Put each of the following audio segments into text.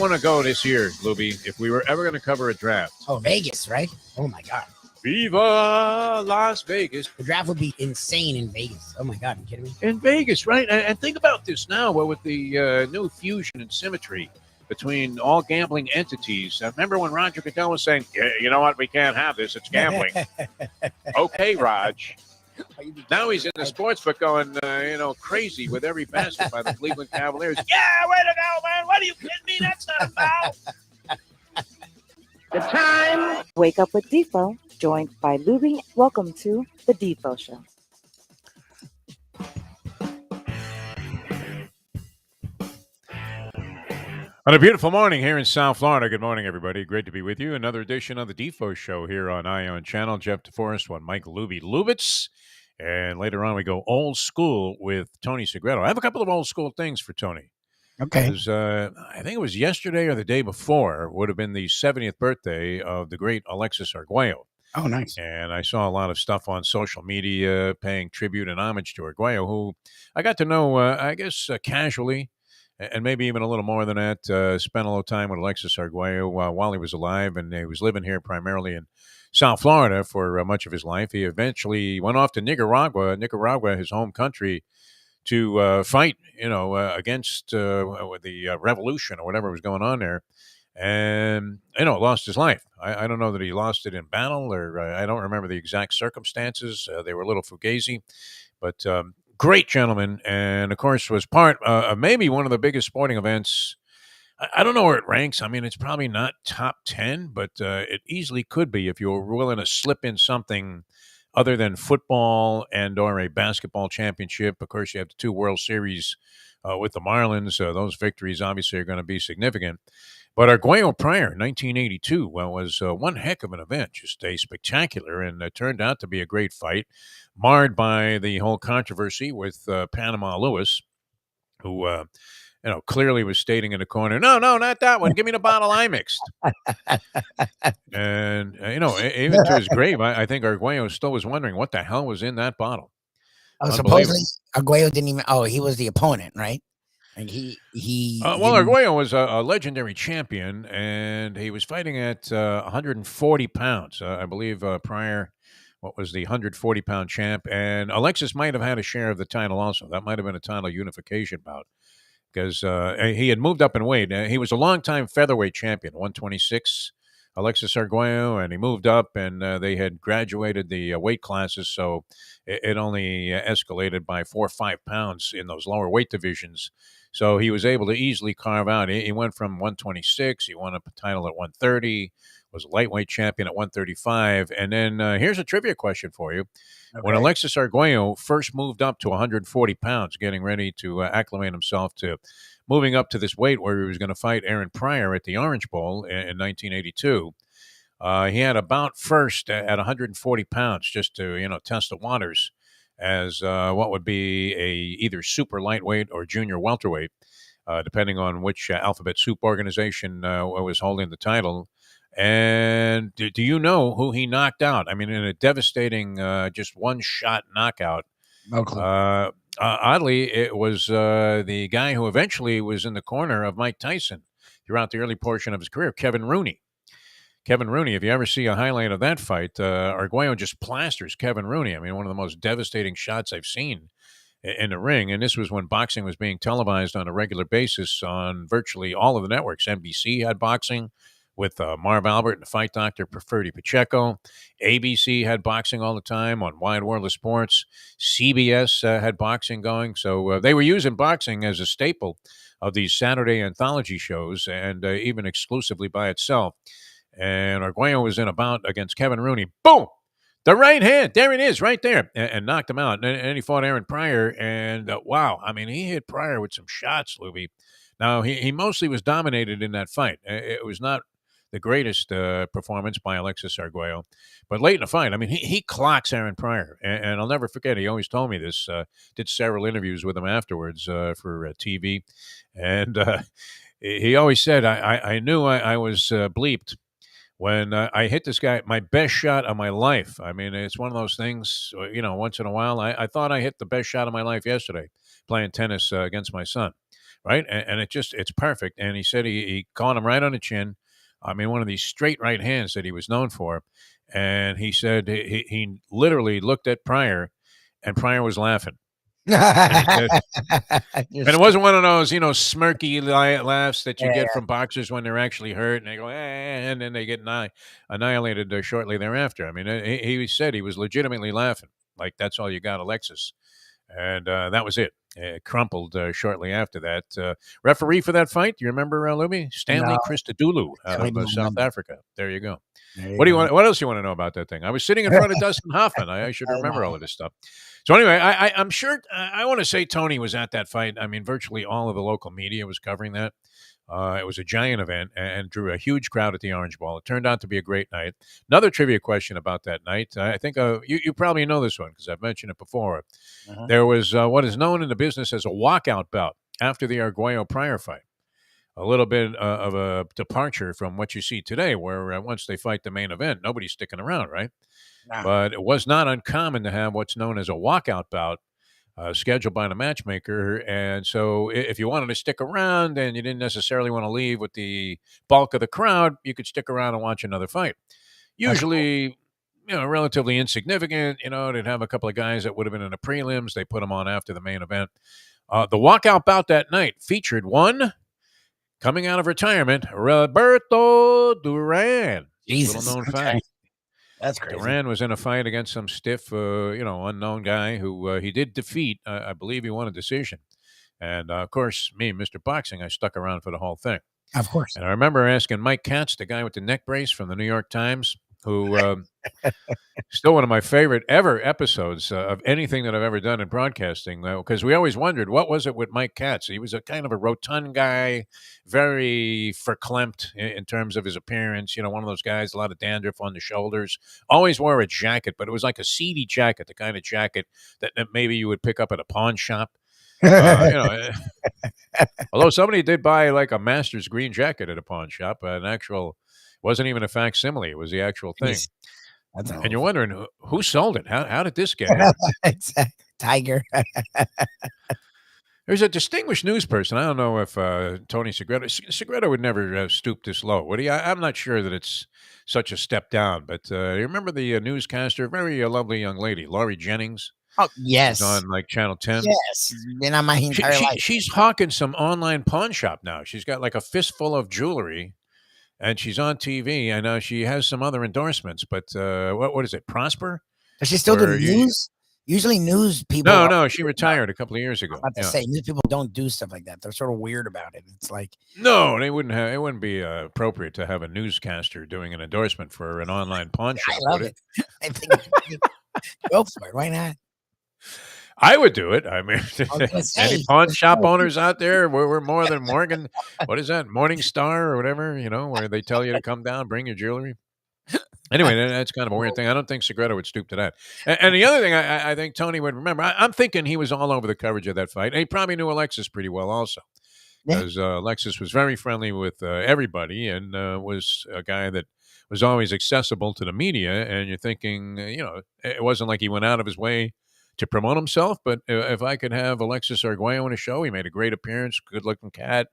want to go this year, Lubie, if we were ever going to cover a draft? Oh, Vegas, right? Oh, my God. Viva Las Vegas. The draft would be insane in Vegas. Oh, my God. Are you kidding me? In Vegas, right? And think about this now, with the new fusion and symmetry between all gambling entities. I remember when Roger Goodell was saying, yeah, you know what? We can't have this. It's gambling. Okay, Raj. Now he's in the sports book going, crazy with every basket by the Cleveland Cavaliers. Yeah, way to go, man. What are you kidding me? That's not a foul. The time. Wake up with Defo, joined by Lubie. Welcome to the Defo Show. On a beautiful morning here in South Florida. Good morning, everybody. Great to be with you. Another edition of the Defo Show here on Ion Channel. Jeff Deforrest, Mike Lubie, Lubitz. And later on, we go old school with Tony Segreto. I have a couple of old school things for Tony. Okay. I think it was yesterday or the day before would have been the 70th birthday of the great Alexis Arguello. Oh, nice. And I saw a lot of stuff on social media paying tribute and homage to Arguello, who I got to know, casually, and maybe even a little more than that. Spent a little time with Alexis Arguello while he was alive, and he was living here primarily in South Florida for much of his life. He eventually went off to Nicaragua, his home country, to fight, against the revolution or whatever was going on there. And, lost his life. I don't know that he lost it in battle, or I don't remember the exact circumstances. They were a little fugazi, but great gentleman. And, of course, was part of maybe one of the biggest sporting events. I don't know where it ranks. I mean, it's probably not top 10, but it easily could be if you were willing to slip in something other than football and or a basketball championship. Of course, you have the 2 World Series with the Marlins. Those victories obviously are going to be significant. But Arguello Pryor, 1982, was one heck of an event, just a spectacular, and it turned out to be a great fight, marred by the whole controversy with Panama Lewis, who clearly was stating in the corner, no, not that one. Give me the bottle I mixed. And, even to his grave, I think Arguello still was wondering what the hell was in that bottle. Oh, supposedly Arguello didn't even. Oh, he was the opponent, right? And Arguello was a legendary champion, and he was fighting at 140 pounds. I believe Pryor, what was the 140-pound champ, and Alexis might have had a share of the title also. That might have been a title unification bout, because he had moved up in weight. He was a longtime featherweight champion, 126, Alexis Arguello, and he moved up, and they had graduated the weight classes, so it only escalated by 4 or 5 pounds in those lower weight divisions. So he was able to easily carve out. He went from 126, he won a title at 130, was a lightweight champion at 135, and then here's a trivia question for you. Okay. When Alexis Arguello first moved up to 140 pounds, getting ready to acclimate himself to moving up to this weight where he was going to fight Aaron Pryor at the Orange Bowl in 1982, he had a bout first at 140 pounds just to, test the waters as what would be either super lightweight or junior welterweight, depending on which Alphabet Soup organization was holding the title. And do you know who he knocked out? I mean, in a devastating, just one-shot knockout. No clue. Oddly, it was the guy who eventually was in the corner of Mike Tyson throughout the early portion of his career, Kevin Rooney. Kevin Rooney, if you ever see a highlight of that fight, Arguello just plasters Kevin Rooney. I mean, one of the most devastating shots I've seen in the ring. And this was when boxing was being televised on a regular basis on virtually all of the networks. NBC had boxing with Marv Albert and the Fight Doctor Ferdy Pacheco. ABC had boxing all the time on Wide World of Sports. CBS had boxing going. So they were using boxing as a staple of these Saturday anthology shows, and even exclusively by itself. And Arguello was in a bout against Kevin Rooney. Boom! The right hand. There it is, right there. And knocked him out. And he fought Aaron Pryor. And, wow, I mean, he hit Pryor with some shots, Lubie. Now, he mostly was dominated in that fight. It was not the greatest performance by Alexis Arguello. But late in the fight, I mean, he clocks Aaron Pryor. And I'll never forget, he always told me this. Did several interviews with him afterwards for TV. And he always said, I knew I was bleeped when I hit this guy, my best shot of my life. I mean, it's one of those things, once in a while. I thought I hit the best shot of my life yesterday playing tennis against my son. right? And it's perfect. And he said he caught him right on the chin. I mean, one of these straight right hands that he was known for. And he said he literally looked at Pryor, and Pryor was laughing. And he said, and it wasn't one of those, smirky laughs that you get from boxers when they're actually hurt, and they go, and then they get annihilated shortly thereafter. I mean, he said he was legitimately laughing, like that's all you got, Alexis, and that was it. It crumpled shortly after that. Referee for that fight, do you remember, Lubie? Stanley Christodoulou out of South Africa. There you go. What else do you want to know about that thing? I was sitting in front of Dustin Hoffman. I should remember all of this stuff. So anyway, I'm sure I want to say Tony was at that fight. I mean, virtually all of the local media was covering that. It was a giant event and drew a huge crowd at the Orange Bowl. It turned out to be a great night. Another trivia question about that night. I think you probably know this one because I've mentioned it before. There was what is known in the business as a walkout bout after the Arguello Pryor fight. A little bit of a departure from what you see today, where once they fight the main event, nobody's sticking around, right? Nah. But it was not uncommon to have what's known as a walkout bout scheduled by the matchmaker. And so if you wanted to stick around and you didn't necessarily want to leave with the bulk of the crowd, you could stick around and watch another fight. Usually, relatively insignificant. They'd have a couple of guys that would have been in the prelims. They put them on after the main event. The walkout bout that night featured one coming out of retirement, Roberto Duran. Jesus. Little known fact. That's crazy. Duran was in a fight against some stiff, unknown guy who he did defeat. I believe he won a decision. And, of course, me, Mr. Boxing, I stuck around for the whole thing. Of course. And I remember asking Mike Katz, the guy with the neck brace from the New York Times, who still one of my favorite ever episodes of anything that I've ever done in broadcasting, because we always wondered, what was it with Mike Katz? He was a kind of a rotund guy, very verklempt in terms of his appearance, one of those guys, a lot of dandruff on the shoulders, always wore a jacket, but it was like a seedy jacket, the kind of jacket that maybe you would pick up at a pawn shop. Although somebody did buy like a Masters green jacket at a pawn shop, an actual, wasn't even a facsimile, it was the actual thing. And you're wondering who sold it? How did this get here? Exactly. Tiger. There's a distinguished news person. I don't know if Tony Segreto would never stoop this low, would he? I'm not sure that it's such a step down, but you remember the newscaster, very lovely young lady, Laurie Jennings? Oh, yes. She's on like Channel 10. Yes. Been on my entire life. She's hawking some online pawn shop now. She's got like a fistful of jewelry. And she's on TV. I know she has some other endorsements, but what is it? Prosper? Does she still do news? Usually news people. No, she retired a couple of years ago. I'm about to say, news people don't do stuff like that. They're sort of weird about it. It's like, no, they wouldn't have. It wouldn't be appropriate to have a newscaster doing an endorsement for an online pawn shop. I love it. I think go for it. Why not? I would do it. I mean, any pawn shop owners out there, we're more than Morgan. What is that? Morning Star or whatever, where they tell you to come down, bring your jewelry. Anyway, that's kind of a weird thing. I don't think Segreto would stoop to that. And the other thing I think Tony would remember, I'm thinking he was all over the coverage of that fight. And he probably knew Alexis pretty well also. Because Alexis was very friendly with everybody and was a guy that was always accessible to the media. And you're thinking, it wasn't like he went out of his way to promote himself, but if I could have Alexis Arguello on a show, he made a great appearance, good-looking cat,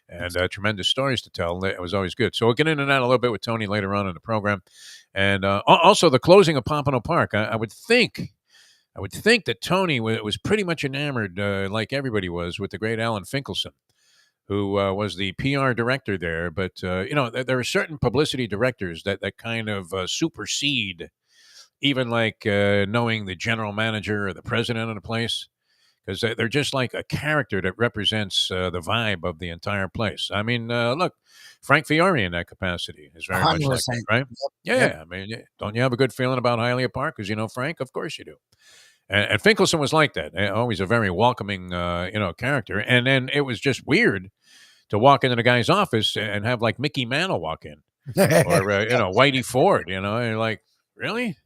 and tremendous stories to tell. It was always good. So we'll get into that a little bit with Tony later on in the program. And also the closing of Pompano Park. I would think that Tony was pretty much enamored, like everybody was, with the great Alan Finkelson, who was the PR director there. But, there are certain publicity directors that kind of supersede even like knowing the general manager or the president of the place, because they're just like a character that represents the vibe of the entire place. I mean, look, Frank Fiore in that capacity is very much like that, right? Yeah. I mean, don't you have a good feeling about Hialeah Park? Because you know Frank? Of course you do. And Finkelson was like that. Always a very welcoming, character. And then it was just weird to walk into the guy's office and have like Mickey Mantle walk in. Or, Whitey Ford, and you're like, really?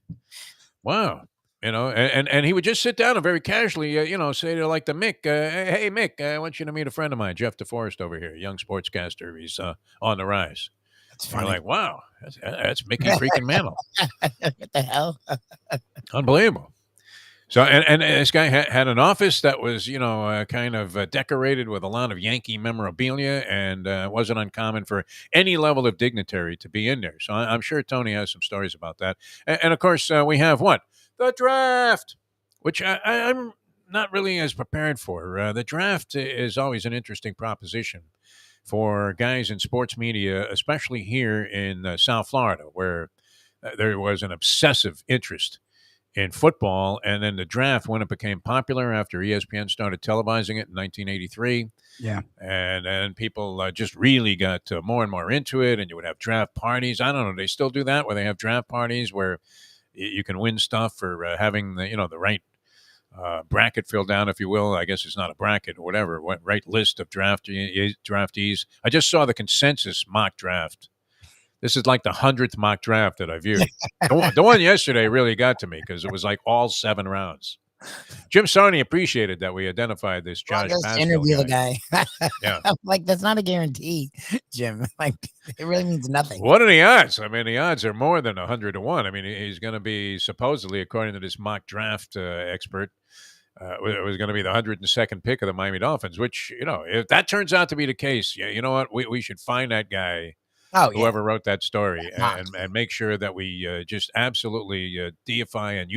Wow. And he would just sit down and very casually, say to like the Mick, hey, Mick, I want you to meet a friend of mine, Jeff Deforrest over here, young sportscaster. He's on the rise. That's funny. You're like, wow, that's Mickey freaking Mantle. What the hell? Unbelievable. So, and this guy had an office that was, kind of decorated with a lot of Yankee memorabilia, and it wasn't uncommon for any level of dignitary to be in there. So I'm sure Tony has some stories about that. And of course, we have what? The draft, which I'm not really as prepared for. The draft is always an interesting proposition for guys in sports media, especially here in South Florida, where there was an obsessive interest in football. And then the draft, when it became popular after ESPN started televising it in 1983. Yeah. And then people just really got more and more into it. And you would have draft parties. I don't know. They still do that where they have draft parties where you can win stuff for having the right bracket filled down, if you will. I guess it's not a bracket or whatever. Right list of draftees. I just saw the consensus mock draft. This is like the 100th mock draft that I viewed. The one yesterday really got to me because it was like all 7 rounds. Jim Sarney appreciated that we identified this Josh Pascal interview guy. the guy. Yeah. Like, that's not a guarantee, Jim. Like, it really means nothing. What are the odds? I mean, the odds are more than 100 to 1. I mean, he's going to be supposedly, according to this mock draft expert, it was going to be the 102nd pick of the Miami Dolphins, which, if that turns out to be the case, you know what? We should find that guy. Whoever wrote that story, and make sure that we just absolutely deify and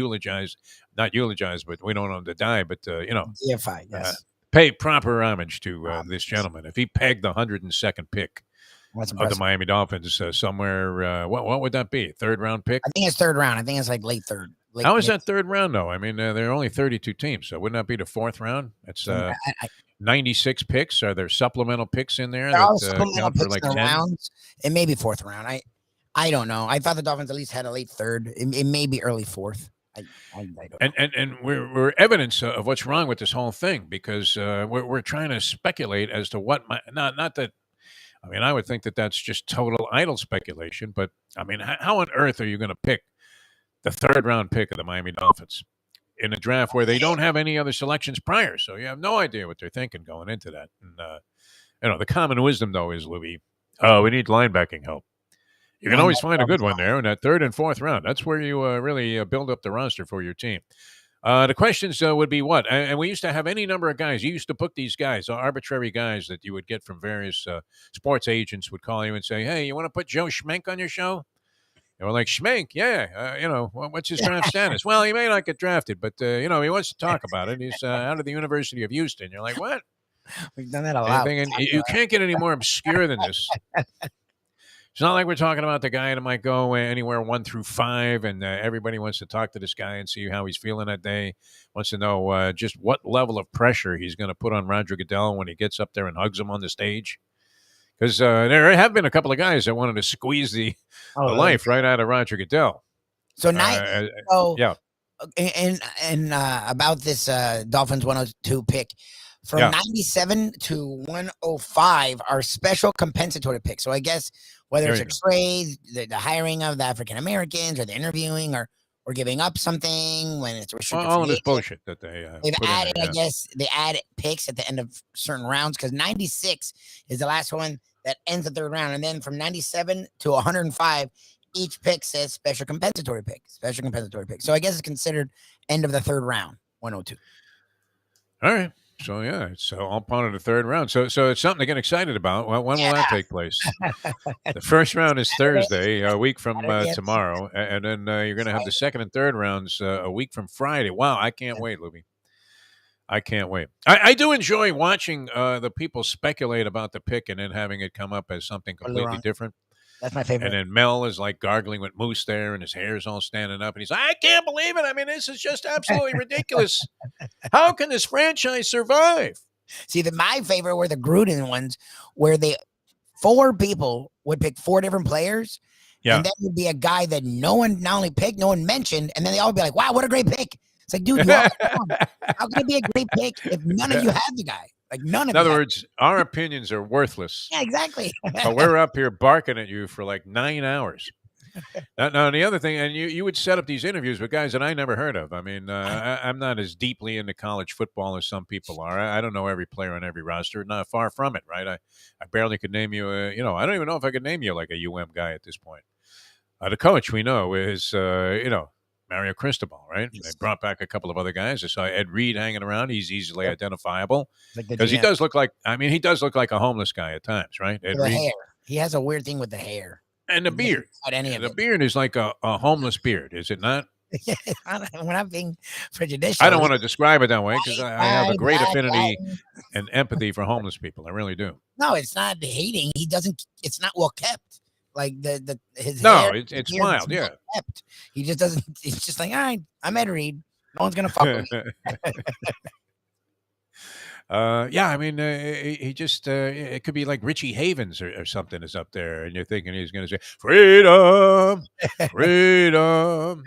not eulogize, but we don't want him to die, but, deify, yes. Pay proper homage to this gentleman. If he pegged the 102nd pick of the Miami Dolphins somewhere, what would that be? 3rd round pick? I think it's 3rd round. I think it's like late 3rd. How is that 3rd round, though? I mean, there are only 32 teams, so wouldn't that be the 4th round? It's 96 picks. Are there supplemental picks in there? Supplemental picks for rounds. It may be 4th round. I don't know. I thought the Dolphins at least had a late 3rd. It may be early 4th. I don't know. And we're evidence of what's wrong with this whole thing because we're trying to speculate as to what not that. I mean, I would think that that's just total idle speculation. But I mean, how on earth are you going to pick the 3rd round pick of the Miami Dolphins in a draft where they don't have any other selections prior? So you have no idea what they're thinking going into that. And the common wisdom though is, Lubie, we need linebacking help. You can always find a good one there in that 3rd and 4th round. That's where you really build up the roster for your team. The questions would be what? And we used to have any number of guys. You used to book these guys, arbitrary guys that you would get from various sports agents would call you and say, hey, you want to put Joe Schmenk on your show? And we're like, Schmenk, yeah. What's his draft status? Well, he may not get drafted, but, he wants to talk about it. He's out of the University of Houston. You're like, what? We've done that a lot. You can't get any more obscure than this. It's not like we're talking about the guy that might go anywhere 1 through 5, and everybody wants to talk to this guy and see how he's feeling that day. Wants to know just what level of pressure he's going to put on Roger Goodell when he gets up there and hugs him on the stage. Because there have been a couple of guys that wanted to squeeze the life right out of Roger Goodell. So yeah. And about this Dolphins 102 pick. From 97 to 105 are special compensatory picks. So I guess whether it's a trade, the hiring of the African Americans, or the interviewing, or giving up something when it's restricted. All of this bullshit that they've added. I guess they add picks at the end of certain rounds because 96 is the last one that ends the 3rd round, and then from 97 to 105, each pick says special compensatory pick. So I guess it's considered end of the 3rd round, 102. All right. So, it's all part of the 3rd round. So it's something to get excited about. Well, when will that take place? The 1st round is Thursday, a week from tomorrow. And then you're going to have the 2nd and 3rd rounds a week from Friday. Wow, I can't wait, Lubie. I can't wait. I do enjoy watching the people speculate about the pick and then having it come up as something completely different. That's my favorite. And then Mel is like gargling with mousse there, and his hair's all standing up. And he's like, I can't believe it. I mean, this is just absolutely ridiculous. How can this franchise survive? See, my favorite were the Gruden ones, where 4 people would pick 4 different players. Yeah. And that would be a guy that no one not only picked, no one mentioned. And then they all would be like, wow, what a great pick. It's like, dude, how can it be a great pick if none of you have the guy? Like none of. In other words, our opinions are worthless. Yeah, exactly. But we're up here barking at you for like 9 hours. Now, the other thing, and you would set up these interviews with guys that I never heard of. I mean, I'm not as deeply into college football as some people are. I don't know every player on every roster. Not far from it, right? I barely could name you. I don't even know if I could name you like a UM guy at this point. The coach we know is, Mario Cristobal, right? They brought back a couple of other guys. I saw Ed Reed hanging around. He's easily identifiable because he does look like. I mean, he does look like a homeless guy at times, right? Ed Reed. Hair. He has a weird thing with the hair and the beard. The beard is like a homeless beard, is it not? We're not being prejudicial. I don't want to describe it that way because I have a great affinity and empathy for homeless people. I really do. No, it's not hating. He doesn't. It's not well kept. Like his no, hair, it's wild. Yeah, kept. He just doesn't. It's just like, all right, I'm Ed Reed. No one's gonna fuck with me. Yeah, I mean, he just, it could be like Richie Havens or something is up there, and you're thinking he's going to say, freedom, freedom.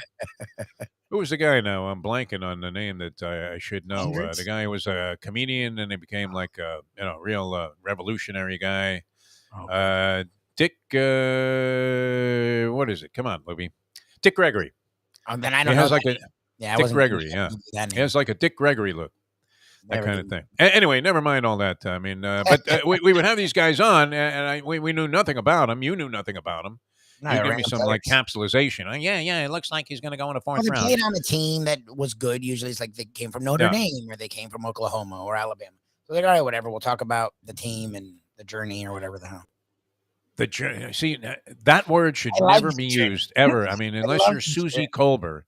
Who was the guy now? I'm blanking on the name that I should know. The guy was a comedian, and he became like a real revolutionary guy. Okay. Dick, what is it? Come on, Lubie. Dick Gregory. Then I don't know. Dick Gregory, yeah. He has like a Dick Gregory look. That kind of thing. Anyway, never mind all that. I mean, but we would have these guys on, and we knew nothing about them. You knew nothing about them. No, you give me some like capsulization. Yeah, it looks like he's going to go in the fourth round. They played on a team that was good. Usually, it's like they came from Notre Dame or they came from Oklahoma or Alabama. So they're like, all right, whatever. We'll talk about the team and the journey or whatever the hell. The journey. See, that word should never be used ever. I mean, unless you're Susie Colbert,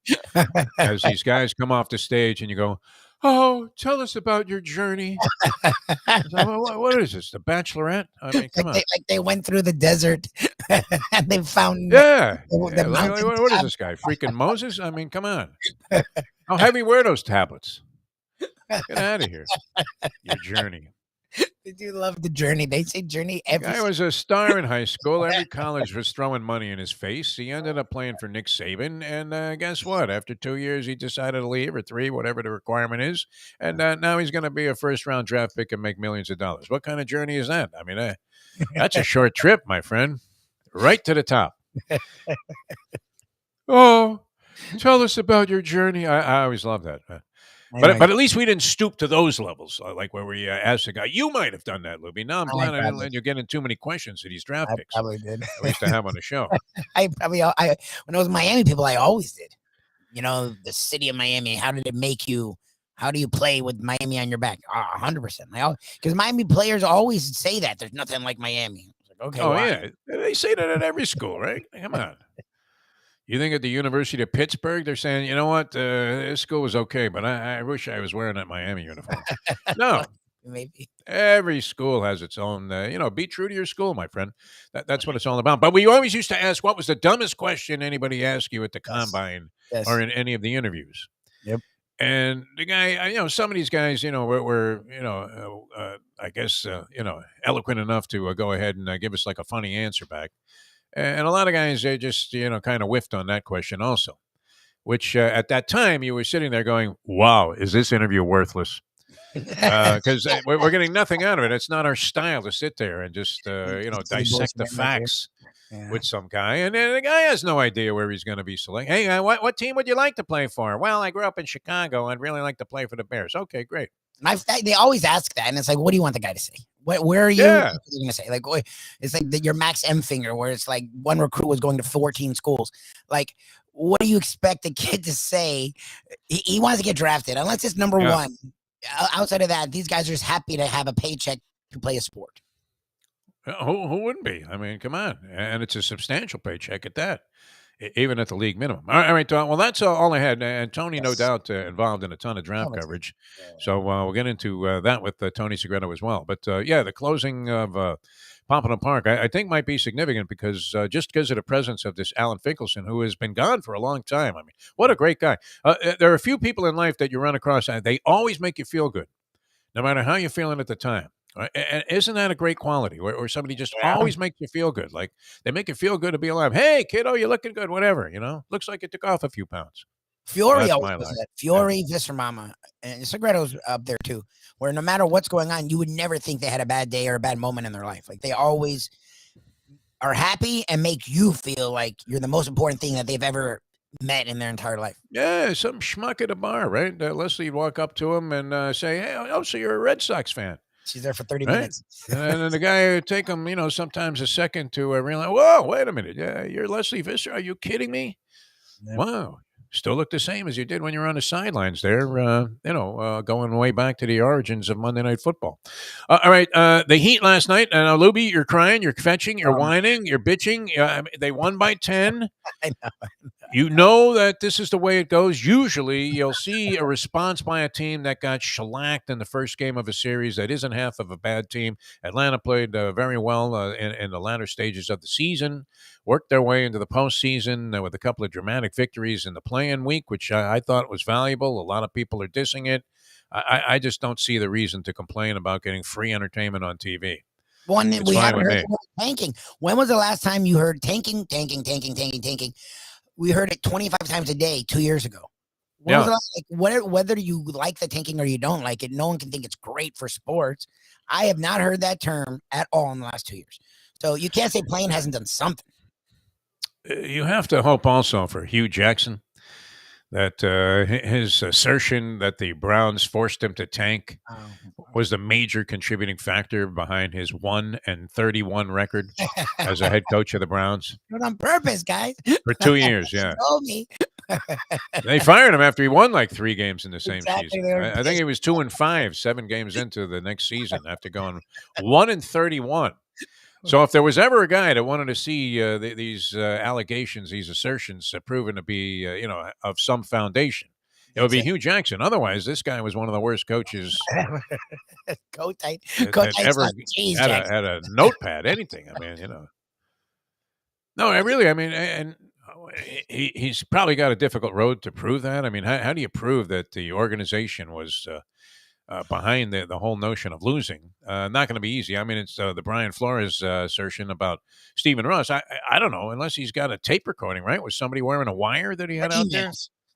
as these guys come off the stage and you go, oh, tell us about your journey. What is this? The Bachelorette? I mean, come on. Like they went through the desert and they found. What is this guy? Freaking Moses? I mean, come on. How heavy were those tablets? Get out of here. Your journey. They do love the journey. They say journey every. Guy was a star in high school. Every college was throwing money in his face. He ended up playing for Nick Saban, and guess what? After 2 years, he decided to leave, or 3, whatever the requirement is, and now he's going to be a first-round draft pick and make millions of dollars. What kind of journey is that? I mean, that's a short trip, my friend. Right to the top. Oh, tell us about your journey. I always love that. But at least we didn't stoop to those levels, like where we asked the guy. You might have done that, Lubie. Now I'm glad I didn't let you get in too many questions to these draft picks. I probably did. We used to have on the show. When I was Miami people, I always did. You know, the city of Miami. How did it make you? How do you play with Miami on your back? 100%. Because Miami players always say that there's nothing like Miami. Like, okay. Oh yeah, they say that at every school, right? Come on. You think at the University of Pittsburgh, they're saying, you know what, this school was okay, but I wish I was wearing that Miami uniform. No. Maybe. Every school has its own, be true to your school, my friend. That's what it's all about. But we always used to ask, what was the dumbest question anybody asked you at the combine or in any of the interviews? Yep. And the guy, some of these guys, were I guess, eloquent enough to go ahead and give us like a funny answer back. And a lot of guys, they just, kind of whiffed on that question also, which at that time you were sitting there going, wow, is this interview worthless? Because we're getting nothing out of it. It's not our style to sit there and just, dissect the facts with some guy. And the guy has no idea where he's going to be selected. Hey, what team would you like to play for? Well, I grew up in Chicago. I'd really like to play for the Bears. Okay, great. They always ask that. And it's like, what do you want the guy to say? Where are you going to say? Like, it's like your Max M finger, where it's like one recruit was going to 14 schools. Like, what do you expect the kid to say? He wants to get drafted, unless it's number one. Outside of that, these guys are just happy to have a paycheck to play a sport. Who wouldn't be? I mean, come on. And it's a substantial paycheck at that, even at the league minimum. All right, Tom. Well, that's all I had. And Tony, no doubt, involved in a ton of draft coverage. So we'll get into that with Tony Segreto as well. But, the closing of Pompano Park, I think might be significant because just because of the presence of this Alan Finkelson, who has been gone for a long time. I mean, what a great guy. There are a few people in life that you run across, and they always make you feel good, no matter how you're feeling at the time. And isn't that a great quality where somebody just always makes you feel good? Like they make you feel good to be alive. Hey, kiddo, you're looking good, whatever, looks like you took off a few pounds. Fiore always was that. Fiore, Visser Mama, and Segreto's up there too, where no matter what's going on, you would never think they had a bad day or a bad moment in their life. Like they always are happy and make you feel like you're the most important thing that they've ever met in their entire life. Yeah, some schmuck at a bar, right? Leslie would walk up to him and say, hey, so you're a Red Sox fan. She's there for 30 minutes. And then the guy would take him, sometimes a second to realize, whoa, wait a minute. Yeah, you're Leslie Visser. Are you kidding me? Yeah. Wow. still look the same as you did when you were on the sidelines there, going way back to the origins of Monday Night Football. All right, the Heat last night. Lubie, you're crying, you're fetching, you're whining, you're bitching. They won by 10. I know. You know that this is the way it goes. Usually, you'll see a response by a team that got shellacked in the first game of a series that isn't half of a bad team. Atlanta played very well in the latter stages of the season, worked their way into the postseason with a couple of dramatic victories in the play-in week, which I thought was valuable. A lot of people are dissing it. I just don't see the reason to complain about getting free entertainment on TV. We haven't heard tanking. When was the last time you heard tanking? We heard it 25 times a day 2 years ago. Whether you like the tanking or you don't like it, no one can think it's great for sports. I have not heard that term at all in the last 2 years. So you can't say playing hasn't done something. You have to hope also for Hugh Jackson that his assertion that the Browns forced him to tank was the major contributing factor behind his 1-31 record as a head coach of the Browns. But on purpose, guys. For 2 years, yeah. Told me. They fired him after he won like 3 games in the same season. I think he was 2-5, 7 games into the next season after going 1-31. So if there was ever a guy that wanted to see these allegations, these assertions proven to be, of some foundation, it would be Hugh Jackson. Otherwise, this guy was one of the worst coaches that ever had a notepad, anything. I mean, No, and he's probably got a difficult road to prove that. I mean, how do you prove that the organization was behind the whole notion of losing? Not going to be easy. I mean, it's the Brian Flores assertion about Stephen Ross. I don't know, unless he's got a tape recording, right? Was somebody wearing a wire that he had out there?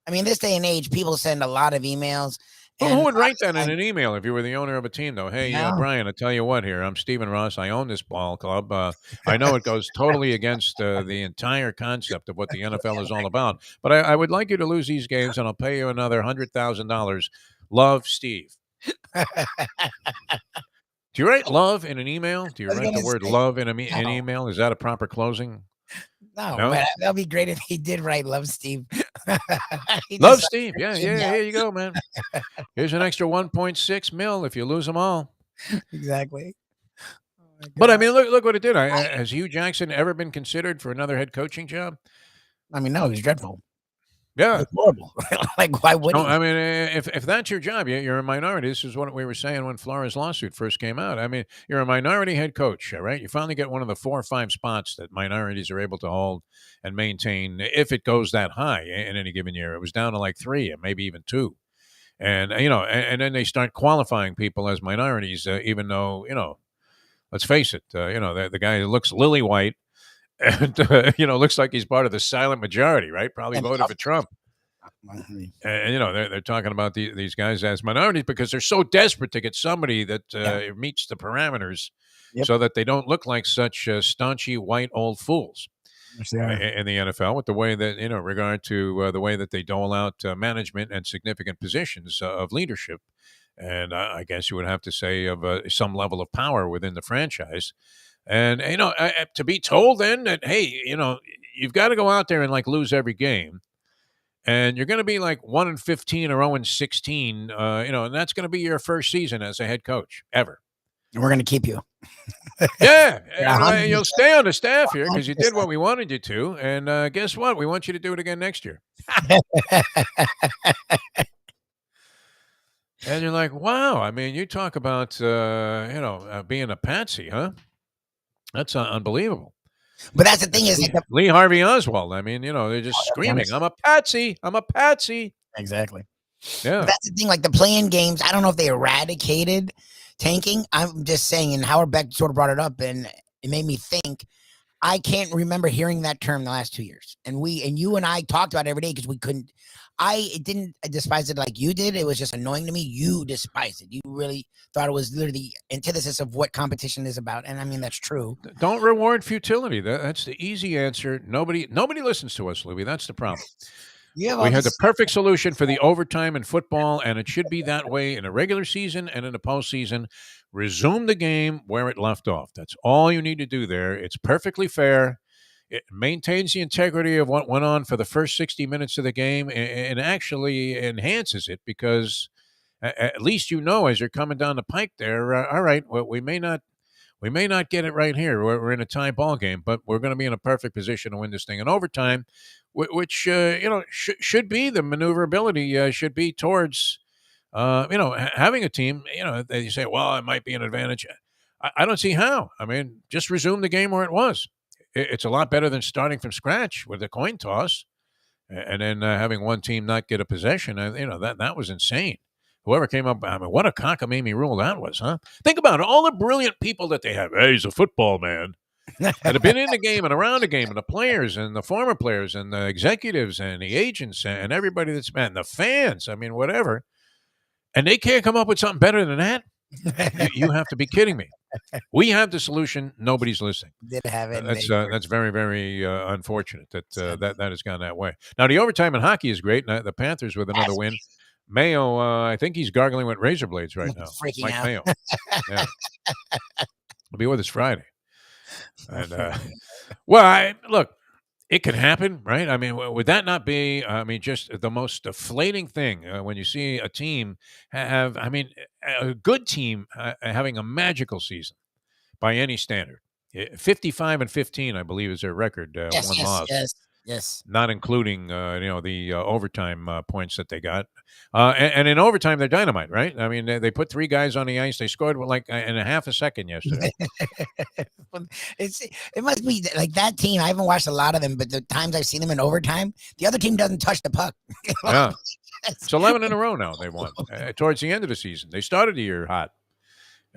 I mean, this day and age, people send a lot of emails. Well, who would write that in an email if you were the owner of a team, though? Hey, Brian, I tell you what here. I'm Stephen Ross. I own this ball club. I know it goes totally against the entire concept of what the NFL is all about. But I would like you to lose these games, and I'll pay you another $100,000. Love, Steve. Do you write love in an email? Do you write the word love in an email? Is that a proper closing? No? But that would be great if he did write love, Steve. Love, Steve. Yeah. Here you go, man. Here's an extra 1.6 mil if you lose them all. Exactly. But I mean, look what it did. Has Hugh Jackson ever been considered for another head coaching job? I mean, no, it was dreadful. Yeah, it's horrible. Like, why would? I mean, if that's your job, you're a minority. This is what we were saying when Flores' lawsuit first came out. I mean, you're a minority head coach, right? You finally get one of the 4 or 5 spots that minorities are able to hold and maintain if it goes that high in any given year. It was down to like 3 and maybe even 2, and and then they start qualifying people as minorities, even though let's face it, the guy looks lily white. And, looks like he's part of the silent majority, right? Probably voted for Trump. And they're talking about these guys as minorities because they're so desperate to get somebody that meets the parameters so that they don't look like such staunchy white old fools in the NFL with the way that, regard to the way that they dole out management and significant positions of leadership. And I guess you would have to say of some level of power within the franchise. And, to be told then that, hey, you've got to go out there and like lose every game. And you're going to be like 1-15 or 0-16, and that's going to be your first season as a head coach ever. And we're going to keep you. Yeah. You'll stay on the staff here because you did what we wanted you to. And guess what? We want you to do it again next year. And you're like, wow. I mean, you talk about, being a patsy, huh? That's unbelievable. But that's the thing is like Lee Harvey Oswald. I mean, they're just screaming, I'm a patsy. I'm a patsy. Exactly. Yeah. But that's the thing. Like the playing games, I don't know if they eradicated tanking. I'm just saying, and Howard Beck sort of brought it up, and it made me think. I can't remember hearing that term the last 2 years. And you and I talked about it every day because we couldn't. I despise it like you did. It was just annoying to me. You despised it. You really thought it was literally the antithesis of what competition is about. And I mean, that's true. Don't reward futility. That's the easy answer. Nobody listens to us, Lubie. That's the problem. We had the perfect solution for the overtime in football, and it should be that way in a regular season and in the postseason. Resume the game where it left off. That's all you need to do there. It's perfectly fair. It maintains the integrity of what went on for the first 60 minutes of the game and actually enhances it because at least as you're coming down the pike there, all right, well, we may not get it right here. We're in a tie ball game, but we're going to be in a perfect position to win this thing in overtime, which should be the maneuverability should be towards having a team. They say, well, it might be an advantage. I don't see how. I mean, just resume the game where it was. It's a lot better than starting from scratch with a coin toss and then having one team not get a possession. That was insane. Whoever came up, I mean, what a cockamamie rule that was, huh? Think about it. All the brilliant people that they have. Hey, he's a football man. That have been in the game and around the game, and the players and the former players and the executives and the agents and everybody that's been, the fans, I mean, whatever. And they can't come up with something better than that? You have to be kidding me. We have the solution. Nobody's listening. Didn't have it. That's very, very unfortunate that that has gone that way. Now, the overtime in hockey is great. The Panthers with another win. Mayo, I think he's gargling with razor blades right now. Freaking out. Mayo. Yeah. He'll be with us Friday. And look, it could happen, right? I mean, would that not be, just the most deflating thing when you see a team have, a good team having a magical season by any standard. 55-15, I believe, is their record. One loss. Yes. Not including, the overtime points that they got. And in overtime, they're dynamite, right? I mean, they put 3 guys on the ice. They scored in a half a second yesterday. It must be like that team. I haven't watched a lot of them, but the times I've seen them in overtime, the other team doesn't touch the puck. Yeah. It's 11 in a row now they won. Towards the end of the season. They started the year hot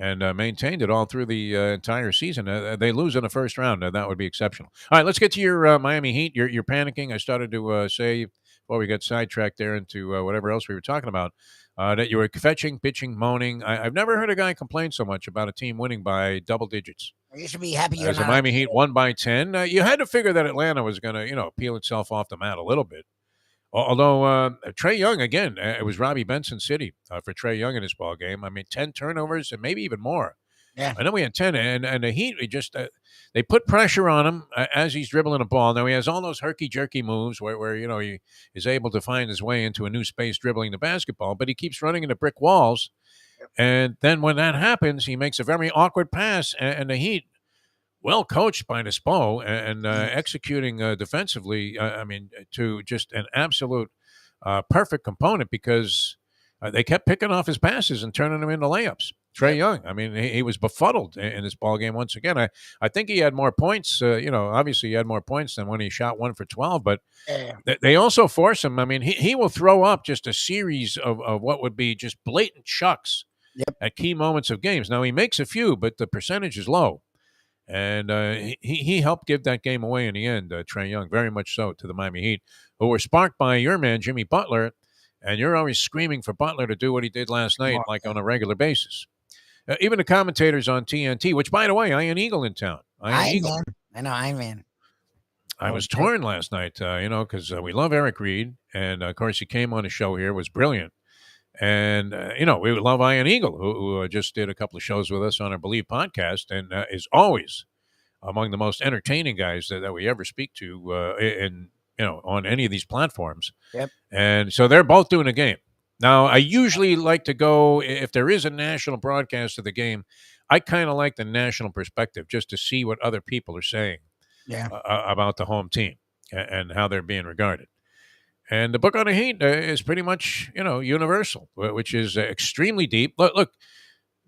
and maintained it all through the entire season. They lose in the first round. That would be exceptional. All right, let's get to your Miami Heat. You're panicking. I started to say, before we got sidetracked there into whatever else we were talking about, that you were fetching, pitching, moaning. I've never heard a guy complain so much about a team winning by double digits. You should be happy you're As the Miami Heat won by 10. You had to figure that Atlanta was going to, peel itself off the mat a little bit. Although Trae Young, again, it was Robbie Benson City for Trae Young in this ball game. 10 turnovers and maybe even more. Yeah. I know we had 10, and the Heat, they put pressure on him as he's dribbling the ball. Now, he has all those herky-jerky moves where he is able to find his way into a new space dribbling the basketball, but he keeps running into brick walls. Yep. And then when that happens, he makes a very awkward pass, and the Heat, well coached by Nespo and executing defensively, to just an absolute perfect component because they kept picking off his passes and turning them into layups. Trae Young, he was befuddled in this ball game once again. I think he had more points. Obviously he had more points than when he shot 1 for 12, but they also force him. He will throw up just a series of what would be just blatant chucks at key moments of games. Now he makes a few, but the percentage is low. And he helped give that game away in the end, Trae Young, very much so, to the Miami Heat, who were sparked by your man, Jimmy Butler. And you're always screaming for Butler to do what he did last night, on a regular basis. Even the commentators on TNT, which, by the way, Iron Eagle in town. Eagle. I know, Iron Man. I was torn last night, because we love Eric Reed. And, of course, he came on the show here, was brilliant. And, we love Iron Eagle, who just did a couple of shows with us on our Believe podcast and is always among the most entertaining guys that we ever speak to on any of these platforms. Yep. And so they're both doing a game. Now, I usually like to go, if there is a national broadcast of the game, I kind of like the national perspective just to see what other people are saying about the home team and how they're being regarded. And the book on the Heat is pretty much, universal, which is extremely deep. Look,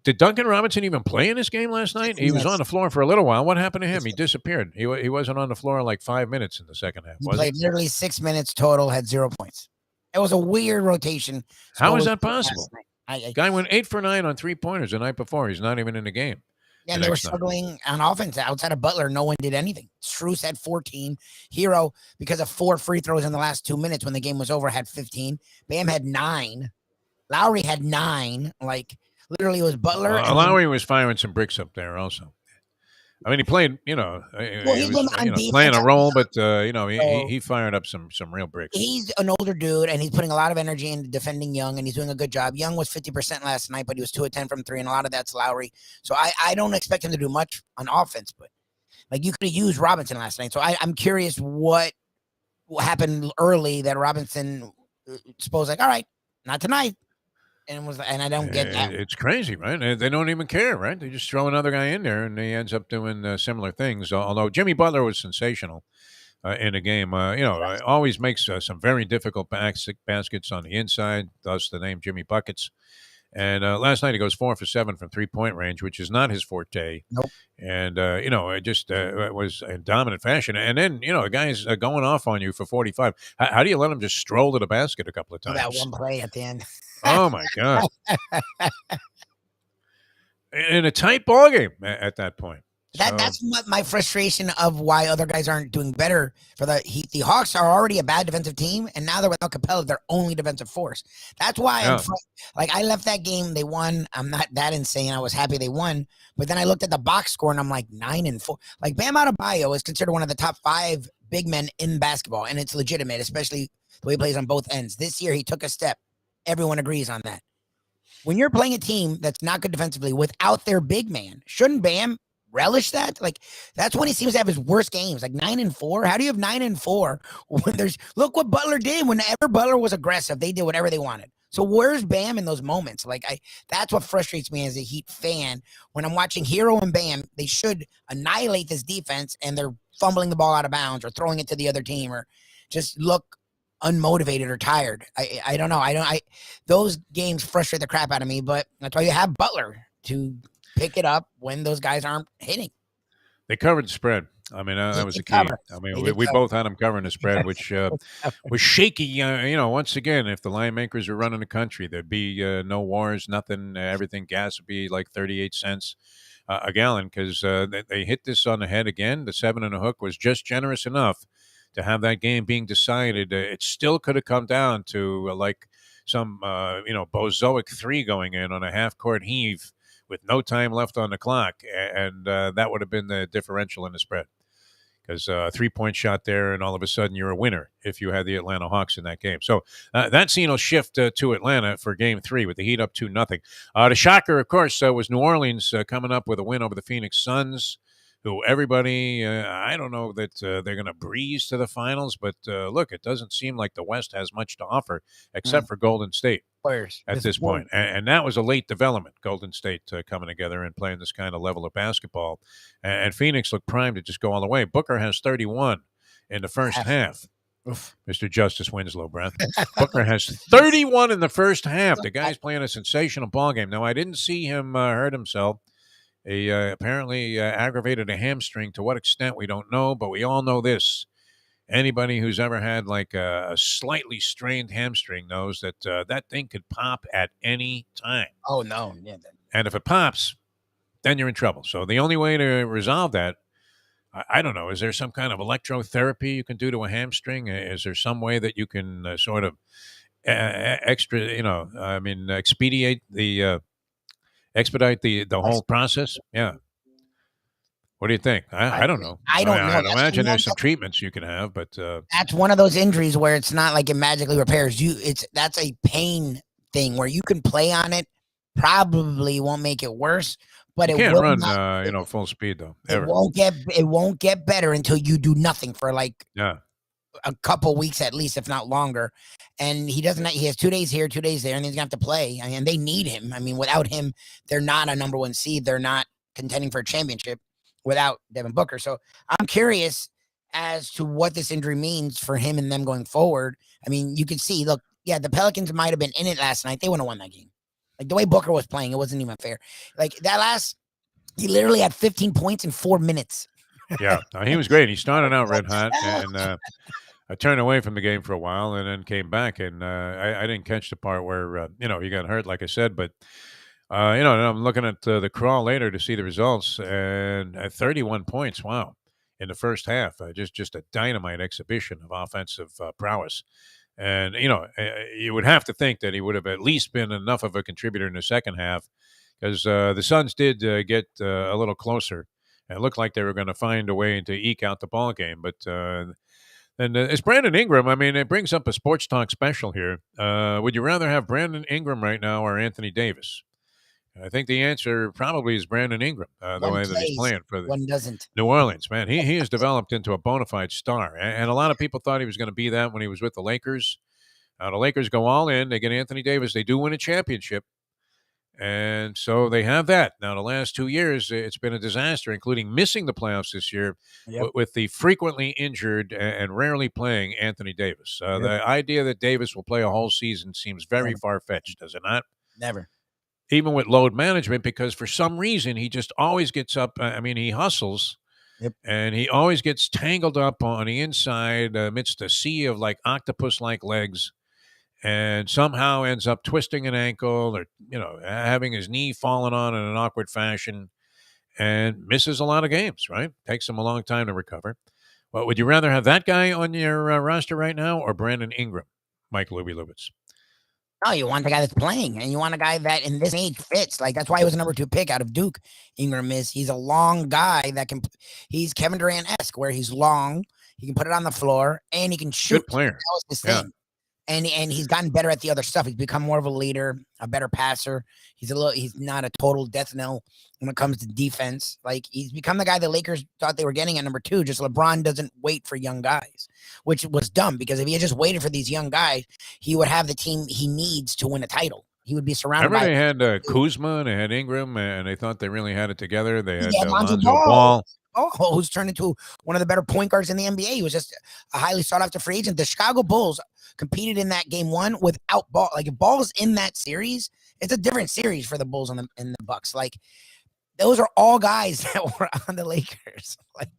did Duncan Robinson even play in this game last night? He was on the floor for a little while. What happened to him? He disappeared. He wasn't on the floor like 5 minutes in the second half. He played literally 6 minutes total, had 0 points. It was a weird rotation. How is that possible? Guy went 8 for 9 on 3-pointers the night before. He's not even in the game. Yeah, and they were struggling on offense. Outside of Butler, no one did anything. Strus had 14. Hero, because of 4 free throws in the last 2 minutes when the game was over, had 15. Bam had 9. Lowry had 9. Literally, it was Butler. Lowry was firing some bricks up there also. He played, he was playing a role, but, he fired up some real bricks. He's an older dude, and he's putting a lot of energy into defending Young, and he's doing a good job. Young was 50% last night, but he was 2 of 10 from 3, and a lot of that's Lowry. So I don't expect him to do much on offense, but Like, you could have used Robinson last night. So I'm curious what happened early that Robinson supposed like, all right, not tonight. And I don't get that. It's crazy, right? They don't even care, right? They just throw another guy in there, and he ends up doing similar things. Although Jimmy Butler was sensational in a game, always makes some very difficult baskets on the inside. Thus the name Jimmy Buckets. And last night he goes 4 for 7 from 3-point range, which is not his forte. Nope. And it just was in dominant fashion. And then a guy's going off on you for 45. How do you let him just stroll to the basket a couple of times? That one play at the end. Oh my God! In a tight ball game at that point. That's my frustration of why other guys aren't doing better. For the Hawks are already a bad defensive team, and now they're without Capella, their only defensive force. That's why I left that game. They won. I'm not that insane. I was happy they won, but then I looked at the box score and I'm like 9-4. Like, Bam Adebayo is considered one of the top 5 big men in basketball, and it's legitimate, especially the way he plays on both ends. This year he took a step. Everyone agrees on that. When you're playing a team that's not good defensively without their big man, shouldn't Bam relish that? Like, that's when he seems to have his worst games, like 9-4. How do you have 9-4 when look what Butler did? Whenever Butler was aggressive, they did whatever they wanted. So where's Bam in those moments? Like, that's what frustrates me as a Heat fan. When I'm watching Hero and Bam, they should annihilate this defense, and they're fumbling the ball out of bounds or throwing it to the other team, or just look unmotivated or tired. I don't know. Those games frustrate the crap out of me, but that's why you have Butler to pick it up when those guys aren't hitting. They covered the spread. I mean, that was the key. I mean, we both had them covering the spread, which was shaky. Once again, if the line makers were running the country, there'd be no wars, nothing. Everything, gas would be like 38 cents a gallon, because they hit this on the head again. The 7 and a hook was just generous enough to have that game being decided. It still could have come down to like some, Bozoic 3 going in on a half-court heave with no time left on the clock, and that would have been the differential in the spread. Because a 3-point shot there, and all of a sudden you're a winner if you had the Atlanta Hawks in that game. So that scene will shift to Atlanta for Game 3 with the Heat up 2-0. The shocker, of course, was New Orleans coming up with a win over the Phoenix Suns, who everybody, I don't know that they're going to breeze to the finals, but look, it doesn't seem like the West has much to offer except for Golden State at this point. And that was a late development, Golden State coming together and playing this kind of level of basketball. And Phoenix looked primed to just go all the way. Booker has 31 in the first half. Oof. Mr. Justice Winslow, breath. Booker has 31 in the first half. The guy's playing a sensational ball game. Now, I didn't see him hurt himself. He apparently aggravated a hamstring. To what extent, we don't know, but we all know this. Anybody who's ever had like a slightly strained hamstring knows that that thing could pop at any time. Oh, no. Yeah. And if it pops, then you're in trouble. So the only way to resolve that, I don't know, is there some kind of electrotherapy you can do to a hamstring? Is there some way that you can sort of expedite the whole process? Yeah. What do you think? I don't know. I don't know. I imagine there's some treatments you can have, but that's one of those injuries where it's not like it magically repairs. That's a pain thing where you can play on it. Probably won't make it worse, but you can't run full speed though. Ever. It won't get better until you do nothing for like a couple weeks at least, if not longer. And he has 2 days here, 2 days there, and he's gonna have to play. And they need him. I mean, without him, they're not a number 1 seed. They're not contending for a championship without Devin Booker. So I'm curious as to what this injury means for him and them going forward. I mean, you can see, look, yeah, the Pelicans might have been in it last night. They wouldn't have won that game. Like, the way Booker was playing, it wasn't even fair. Like, he literally had 15 points in 4 minutes. Yeah, he was great. He started out red hot, and I turned away from the game for a while and then came back, and I didn't catch the part where, he got hurt, like I said, but I'm looking at the crawl later to see the results, and at 31 points, wow, in the first half, just a dynamite exhibition of offensive prowess. And, you would have to think that he would have at least been enough of a contributor in the second half, because the Suns did get a little closer. And it looked like they were going to find a way to eke out the ball game. But and it's Brandon Ingram. I mean, it brings up a sports talk special here. Would you rather have Brandon Ingram right now or Anthony Davis? I think the answer probably is Brandon Ingram, the way that he's playing for the one doesn't. New Orleans, man. He has developed into a bona fide star. And a lot of people thought he was going to be that when he was with the Lakers. The Lakers go all in. They get Anthony Davis. They do win a championship. And so they have that. Now, the last 2 years, it's been a disaster, including missing the playoffs this year with the frequently injured and rarely playing Anthony Davis. The idea that Davis will play a whole season seems very far-fetched, does it not? Never. Even with load management, because for some reason, he just always gets up. He hustles, and he always gets tangled up on the inside amidst a sea of like octopus-like legs, and somehow ends up twisting an ankle or, having his knee fallen on in an awkward fashion and misses a lot of games, right? Takes him a long time to recover. Well, would you rather have that guy on your roster right now or Brandon Ingram, Mike Lubitz? No, you want the guy that's playing, and you want a guy that in this age fits. Like, that's why he was the number 2 pick out of Duke. Ingram is. He's a long guy that can. He's Kevin Durant-esque, where he's long. He can put it on the floor, and he can shoot. Good player. That was his thing. And he's gotten better at the other stuff. He's become more of a leader, a better passer. He's not a total death knell when it comes to defense. Like, he's become the guy the Lakers thought they were getting at number 2. Just LeBron doesn't wait for young guys, which was dumb, because if he had just waited for these young guys, he would have the team he needs to win a title. He would be surrounded by. They had Kuzma and they had Ingram, and they thought they really had it together. They had Lonzo Ball. Who's turned into one of the better point guards in the NBA. He was just a highly sought after free agent. The Chicago Bulls competed in that game 1 without Ball. Like, if Ball's in that series, it's a different series for the Bulls and the Bucks. Like, those are all guys that were on the Lakers. Like,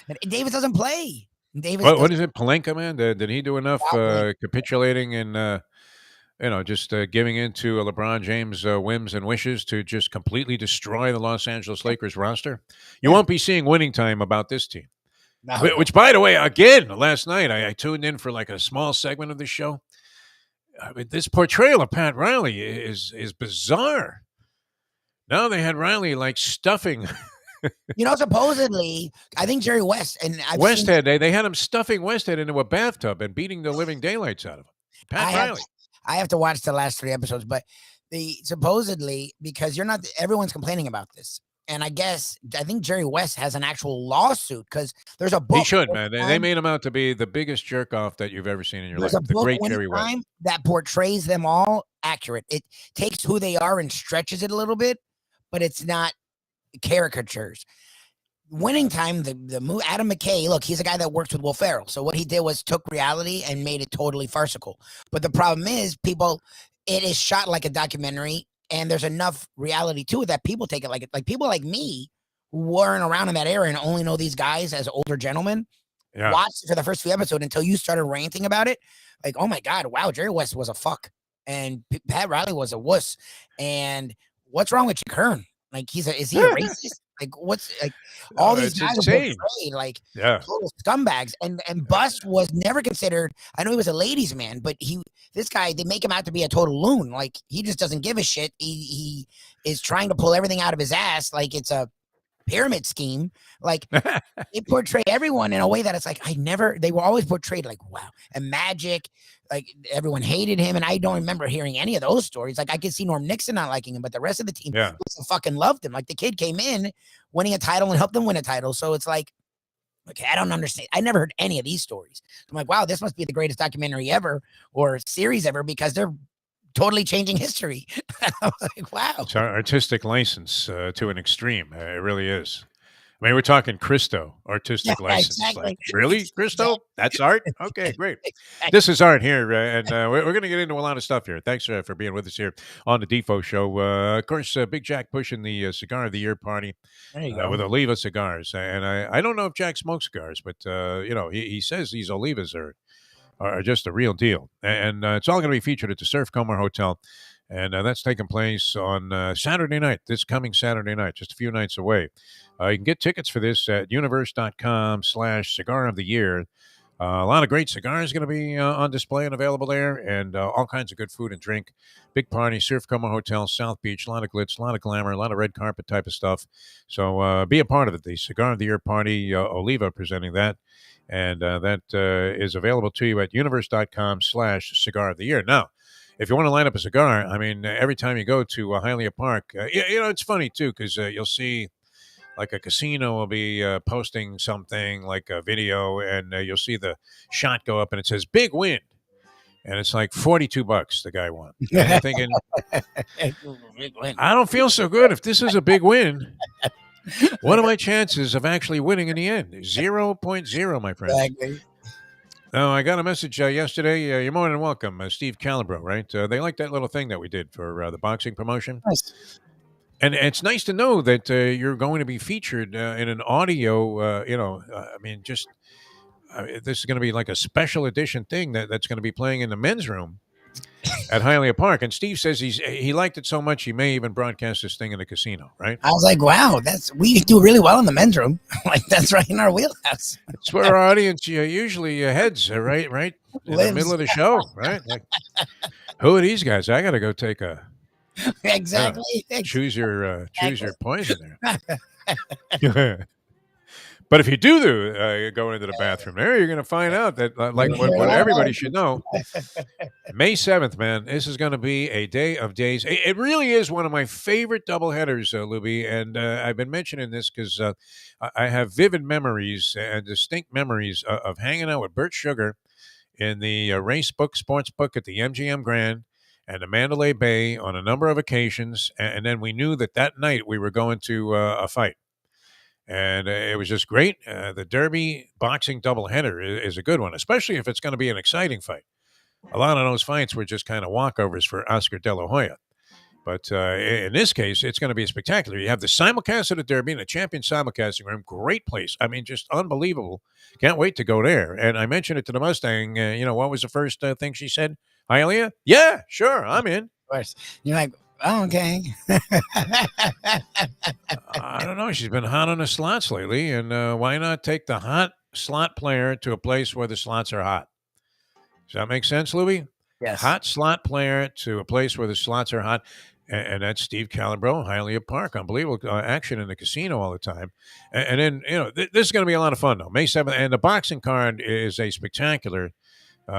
and Davis doesn't play. What is it, Pelinka, man? Did he do enough capitulating and just giving in to LeBron James' whims and wishes to just completely destroy the Los Angeles Lakers roster? You won't be seeing winning time about this team. No. Which, by the way, again, last night I tuned in for like a small segment of the show. This portrayal of Pat Riley is bizarre. Now they had Riley like stuffing. Supposedly, I think Jerry West and Westhead, they had him stuffing Westhead into a bathtub and beating the living daylights out of him. Pat Riley. I have to watch the last 3 episodes, but supposedly, because everyone's complaining about this. And I think Jerry West has an actual lawsuit, because there's a book. He should, man. They made him out to be the biggest jerk off that you've ever seen in your life. The great Jerry West. That portrays them all accurate. It takes who they are and stretches it a little bit, but it's not caricatures. Winning Time, the Adam McKay, look, he's a guy that works with Will Ferrell. So what he did was took reality and made it totally farcical. But the problem is, it is shot like a documentary, and there's enough reality to it that people take it like people like me who weren't around in that era and only know these guys as older gentlemen. Watched it for the first few episodes until you started ranting about it. Like, oh my God, wow, Jerry West was a fuck, and Pat Riley was a wuss. And what's wrong with Chick Hearn? Like, is he a racist? Like, what's like all these guys are portrayed like total scumbags, and Bus was never considered. I know he was a ladies' man, but this guy, they make him out to be a total loon. Like, he just doesn't give a shit. He is trying to pull everything out of his ass like it's a pyramid scheme. Like, they portray everyone in a way that it's like they were always portrayed like, wow. And Magic, like, everyone hated him, and I don't remember hearing any of those stories. Like, I could see Norm Nixon not liking him, but the rest of the team fucking loved him. Like, the kid came in winning a title and helped them win a title. So it's like, okay, I don't understand. I never heard any of these stories. I'm like, wow, this must be the greatest documentary ever or series ever, because they're totally changing history. I was like, wow. It's our artistic license to an extreme. It really is. I mean, we're talking Christo, artistic license. Exactly. Like, really, Christo? Exactly. That's art? Okay, great. Exactly. This is art here, and we're going to get into a lot of stuff here. Thanks for being with us here on the Defo Show. Of course, Big Jack pushing the Cigar of the Year party with Oliva cigars. And I don't know if Jack smokes cigars, but, he says these Olivas are just a real deal. And it's all going to be featured at the Surf Comer Hotel. And that's taking place on Saturday night, this coming Saturday night, just a few nights away. You can get tickets for this at universe.com/cigar of the year. A lot of great cigars going to be on display and available there, and all kinds of good food and drink. Big party, Surf Como Hotel, South Beach, a lot of glitz, a lot of glamour, a lot of red carpet type of stuff. So be a part of it. The Cigar of the Year party, Oliva presenting that. And that is available to you at universe.com/cigar of the year. Now, if you want to line up a cigar, I mean, every time you go to Hialeah Park, it's funny too because you'll see like a casino will be posting something like a video, and you'll see the shot go up, and it says "big win," and it's like $42 the guy won. And you're thinking, I don't feel so good if this is a big win. What are my chances of actually winning in the end? 0.0, my friend. Exactly. Oh, I got a message yesterday. You're more than welcome, Steve Calabro, right? They like that little thing that we did for the boxing promotion. Nice. And it's nice to know that you're going to be featured in an audio, this is going to be like a special edition thing that's going to be playing in the men's room at Hialeah Park. And Steve says he liked it so much he may even broadcast this thing in the casino, right? I was like, wow, we do really well in the men's room. Like, that's right in our wheelhouse. It's where our audience usually heads, right in the middle of the show, right? Like, who are these guys? I got to go take a... Exactly. Choose your poison there. But if you do go into the bathroom there, you're going to find out that what everybody should know. May 7th, man, this is going to be a day of days. It really is one of my favorite doubleheaders, Lubie, and I've been mentioning this because I have vivid memories and distinct memories of hanging out with Bert Sugar in the race book, sports book at the MGM Grand and the Mandalay Bay on a number of occasions. And then we knew that night we were going to a fight. And it was just great. The Derby boxing doubleheader is a good one, especially if it's going to be an exciting fight. A lot of those fights were just kind of walkovers for Oscar De La Hoya. But in this case, it's going to be spectacular. You have the simulcast of the Derby in a champion simulcasting room. Great place. I mean, just unbelievable. Can't wait to go there. And I mentioned it to the Mustang. What was the first thing she said? Hialeah? Yeah, sure. I'm in. Of course. You're like, oh, okay. I don't know. She's been hot on the slots lately. And why not take the hot slot player to a place where the slots are hot? Does that make sense, Lubie? Yes. Hot slot player to a place where the slots are hot. And that's Steve Calabro, Hialeah Park. Unbelievable action in the casino all the time. And then, this is going to be a lot of fun, though. May 7th. And the boxing card is a spectacular.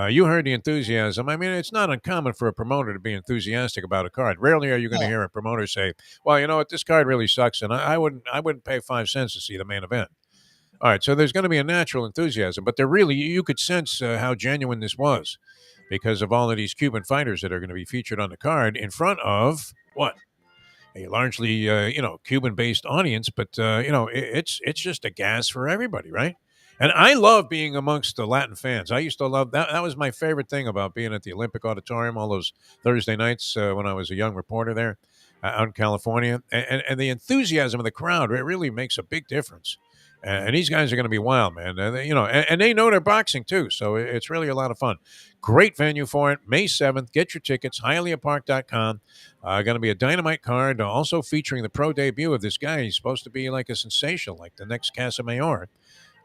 You heard the enthusiasm. I mean, it's not uncommon for a promoter to be enthusiastic about a card. Rarely are you going to hear a promoter say, well, you know what, this card really sucks, and I wouldn't pay 5 cents to see the main event. All right, so there's going to be a natural enthusiasm, but you could sense how genuine this was because of all of these Cuban fighters that are going to be featured on the card in front of what? A largely, Cuban-based audience, but, it's just a gas for everybody, right? And I love being amongst the Latin fans. I used to love that. That was my favorite thing about being at the Olympic Auditorium all those Thursday nights when I was a young reporter there out in California. And the enthusiasm of the crowd, it really makes a big difference. And these guys are going to be wild, man. And they know they're boxing, too. So it's really a lot of fun. Great venue for it. May 7th. Get your tickets. HialeahPark.com. Going to be a dynamite card. Also featuring the pro debut of this guy. He's supposed to be like a sensation, like the next Casamayor.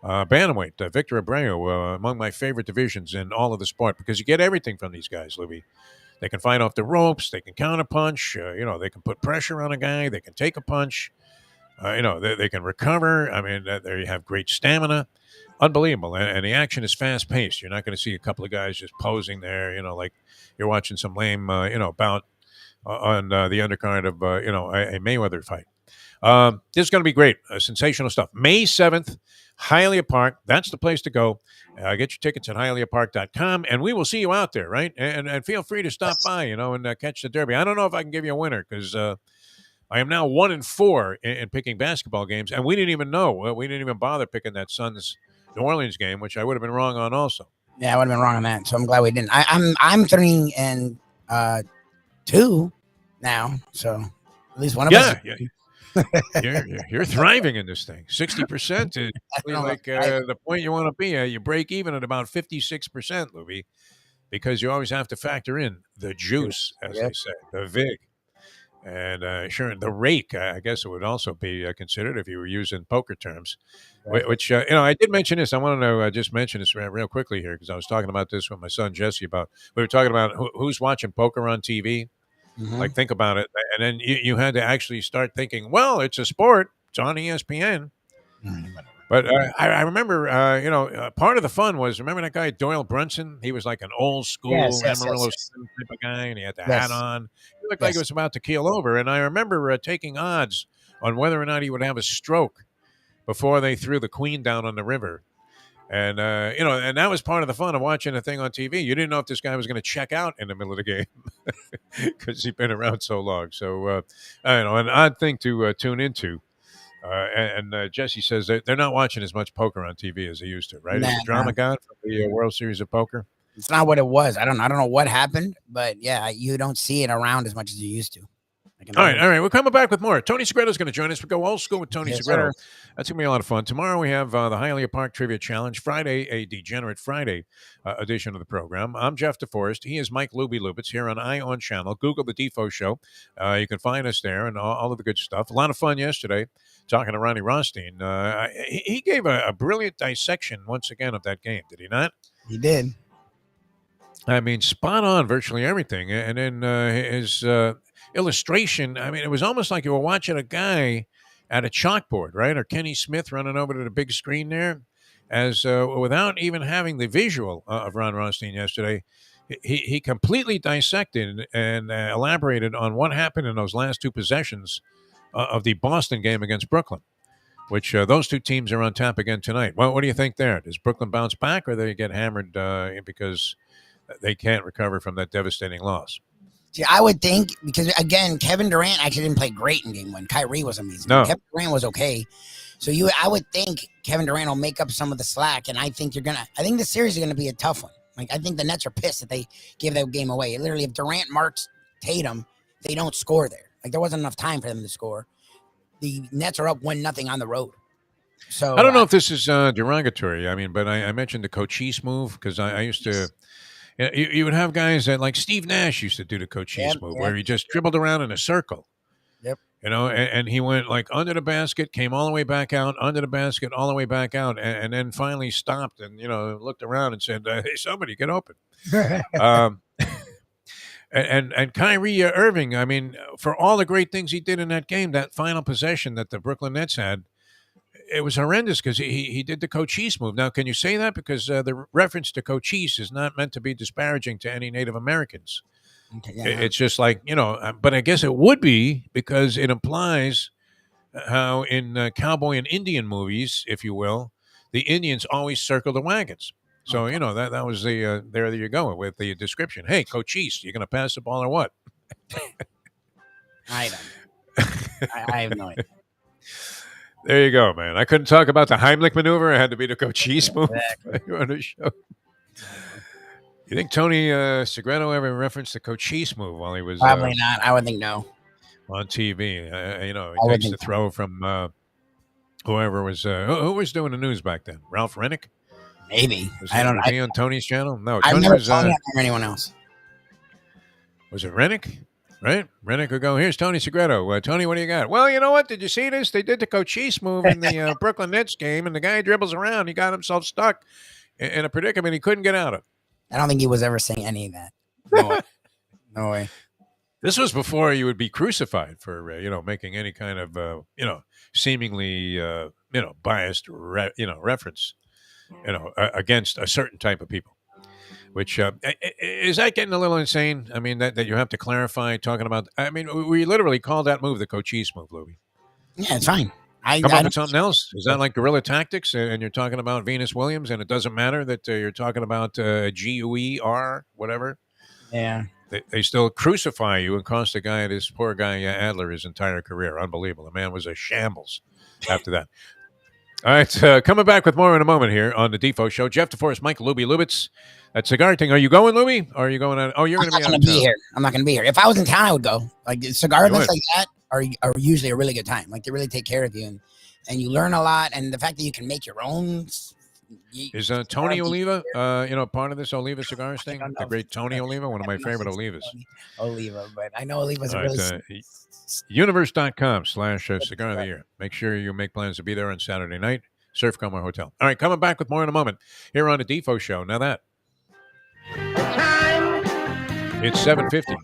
Bantamweight, Victor Abreu, among my favorite divisions in all of the sport because you get everything from these guys, Lubie. They can fight off the ropes. They can counterpunch. They can put pressure on a guy. They can take a punch. They can recover. I mean, they have great stamina. Unbelievable. And the action is fast-paced. You're not going to see a couple of guys just posing there, like you're watching some lame, bout on the undercard of, a Mayweather fight. This is going to be great. Sensational stuff. May 7th, Hialeah Park. That's the place to go. Get your tickets at HialeahPark.com, and we will see you out there, right? And feel free to stop by, and catch the Derby. I don't know if I can give you a winner because I am now 1-4 in picking basketball games, and we didn't even know. We didn't even bother picking that Suns New Orleans game, which I would have been wrong on also. Yeah, I would have been wrong on that, so I'm glad we didn't. I'm 3-2 now, so at least one of us. Yeah. You're thriving in this thing. 60% is like the point you want to be at. You break even at about 56%, Lubie, because you always have to factor in the juice, as they say, the vig. And sure, the rake, I guess it would also be considered if you were using poker terms, which, I did mention this. I want to just mention this real quickly here because I was talking about this with my son, Jesse, we were talking about who's watching poker on TV. Mm-hmm. Like, think about it. And then you had to actually start thinking, well, it's a sport. It's on ESPN. But I remember, part of the fun was, remember that guy Doyle Brunson? He was like an old school Amarillo type of guy, and he had the hat on. He looked like he was about to keel over. And I remember taking odds on whether or not he would have a stroke before they threw the Queen down on the river. And, and that was part of the fun of watching a thing on TV. You didn't know if this guy was going to check out in the middle of the game because he'd been around so long. So, an odd thing to tune into. Jesse says they're not watching as much poker on TV as they used to, right? Is the drama gone from the World Series of Poker? It's not what it was. I don't know what happened, but yeah, you don't see it around as much as you used to. All right. We're coming back with more. Tony Segreto is going to join us. We go old school with Tony Segreto. That's going to be a lot of fun. Tomorrow we have the Hialeah Park Trivia Challenge. Friday, a Degenerate Friday edition of the program. I'm Jeff Deforrest. He is Mike Lubitz here on ION Channel. Google the Defo Show. You can find us there and all of the good stuff. A lot of fun yesterday talking to Ronnie Rothstein. He gave a brilliant dissection once again of that game, did he not? He did. I mean, spot on virtually everything. And then his illustration, I mean, it was almost like you were watching a guy at a chalkboard, right? Or Kenny Smith running over to the big screen there, as without even having the visual of Ron Rothstein yesterday. He completely dissected and elaborated on what happened in those last two possessions of the Boston game against Brooklyn, which those two teams are on tap again tonight. Well, what do you think there? Does Brooklyn bounce back, or they get hammered because they can't recover from that devastating loss? See, I would think, because again, Kevin Durant actually didn't play great in game one. Kyrie was amazing. No. Kevin Durant was okay. So I would think Kevin Durant will make up some of the slack, and I think the series is gonna be a tough one. Like, I think the Nets are pissed that they gave that game away. Literally, if Durant marks Tatum, they don't score there. Like, there wasn't enough time for them to score. The Nets are up 1-0 on the road. So I don't know if this is derogatory. I mean, but I mentioned the Cochise move because I used to. You would have guys that, like Steve Nash used to do the Cochise move, where he just dribbled around in a circle. Yep. And he went like under the basket, came all the way back out, under the basket, all the way back out, and then finally stopped and looked around and said, "Hey, somebody get open." And Kyrie Irving, I mean, for all the great things he did in that game, that final possession that the Brooklyn Nets had, it was horrendous because he did the Cochise move. Now, can you say that? Because the reference to Cochise is not meant to be disparaging to any Native Americans. Okay, yeah. It's just like, but I guess it would be because it implies how in cowboy and Indian movies, if you will, the Indians always circle the wagons. So, that was there you go with the description. Hey, Cochise, you going to pass the ball or what? I don't. I have no idea. There you go, man. I couldn't talk about the Heimlich maneuver. It had to be the Cochise move on the show. You think Tony Segreto ever referenced the Cochise move while he was probably not? I would think no. On TV, he takes the throw from whoever was who was doing the news back then. Ralph Rennick, maybe. I don't know. On Tony's channel? No, I've Tony never was from anyone else. Was it Rennick? Right? Rennick would go, here's Tony Segreto. Tony, what do you got? Well, you know what? Did you see this? They did the Cochise move in the Brooklyn Nets game, and the guy dribbles around. He got himself stuck in a predicament he couldn't get out of. I don't think he was ever saying any of that. No way. No way. This was before you would be crucified for, making any kind of, seemingly, biased, reference, against a certain type of people. Which is that getting a little insane? I mean, that you have to clarify talking about. I mean, we literally called that move the Cochise move, Lubie. Yeah, it's fine. Come up with something else. Is that like guerrilla tactics? And you're talking about Venus Williams, and it doesn't matter that you're talking about GUER, whatever. Yeah. They still crucify you and cost this poor guy Adler his entire career. Unbelievable. The man was a shambles after that. All right, coming back with more in a moment here on the Defo Show. Jeff Deforrest, Mike Lubitz. That cigar thing. Are you going, Lubie? Or are you going on? Oh, you're going to be out of town. Here. I'm not going to be here. If I was in town, I would go. Like cigar events like that are usually a really good time. Like they really take care of you, and you learn a lot. And the fact that you can make your own. Is Tony Oliva, part of this Oliva Cigars thing? The great Tony Oliva, one of my favorite Olivas. Oliva, but I know Oliva's a really. Universe.com/cigar of the year. Make sure you make plans to be there on Saturday night. Surf Como Hotel. All right, coming back with more in a moment here on the Defo Show. Now that. It's 7:50.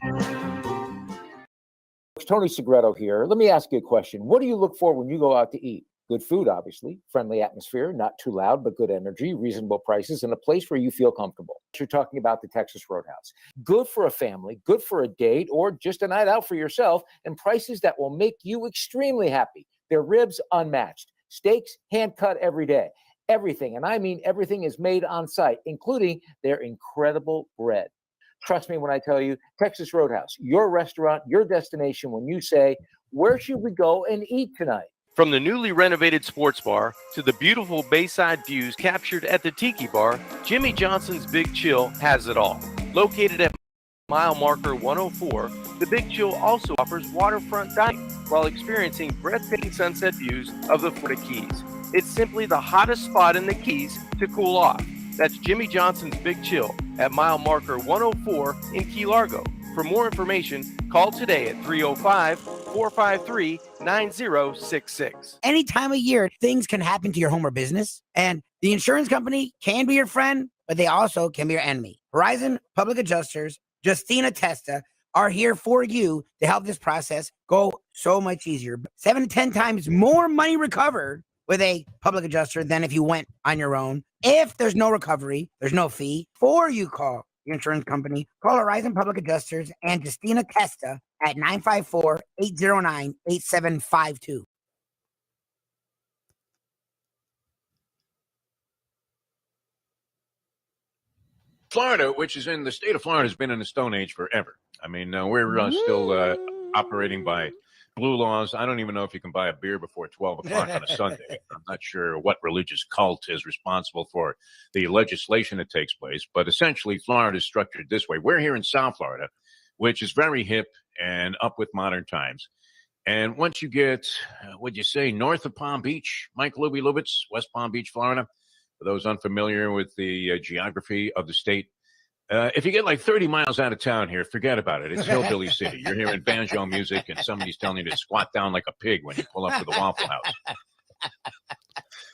Tony Segreto here. Let me ask you a question. What do you look for when you go out to eat? Good food, obviously, friendly atmosphere, not too loud, but good energy, reasonable prices, and a place where you feel comfortable. You're talking about the Texas Roadhouse. Good for a family, good for a date, or just a night out for yourself, and prices that will make you extremely happy. Their ribs unmatched, steaks hand cut every day. Everything, and I mean everything, is made on site, including their incredible bread. Trust me when I tell you, Texas Roadhouse, your restaurant, your destination when you say, where should we go and eat tonight? From the newly renovated sports bar to the beautiful bayside views captured at the Tiki Bar, Jimmy Johnson's Big Chill has it all. Located at mile marker 104, the Big Chill also offers waterfront dining while experiencing breathtaking sunset views of the Florida Keys. It's simply the hottest spot in the Keys to cool off. That's Jimmy Johnson's Big Chill at mile marker 104 in Key Largo. For more information, call today at 305-453-9066. Any time of year, things can happen to your home or business, and the insurance company can be your friend, but they also can be your enemy. Horizon Public Adjusters, Justina Testa, are here for you to help this process go so much easier. 7 to 10 times more money recovered with a public adjuster than if you went on your own. If there's no recovery, there's no fee. Before you call your insurance company, call Horizon Public Adjusters and Justina Testa at 954-809-8752. Florida, which is in the state of Florida, has been in the Stone Age forever. I mean, we're still operating by blue laws. I don't even know if you can buy a beer before 12 o'clock on a Sunday. I'm not sure what religious cult is responsible for the legislation that takes place, but essentially Florida is structured this way. We're here in South Florida, which is very hip and up with modern times. And once you get, would you say, north of Palm Beach, Mike Lubitz, West Palm Beach, Florida, for those unfamiliar with the geography of the state, if you get like 30 miles out of town here, forget about it. It's hillbilly city. You're hearing banjo music and somebody's telling you to squat down like a pig when you pull up to the Waffle House.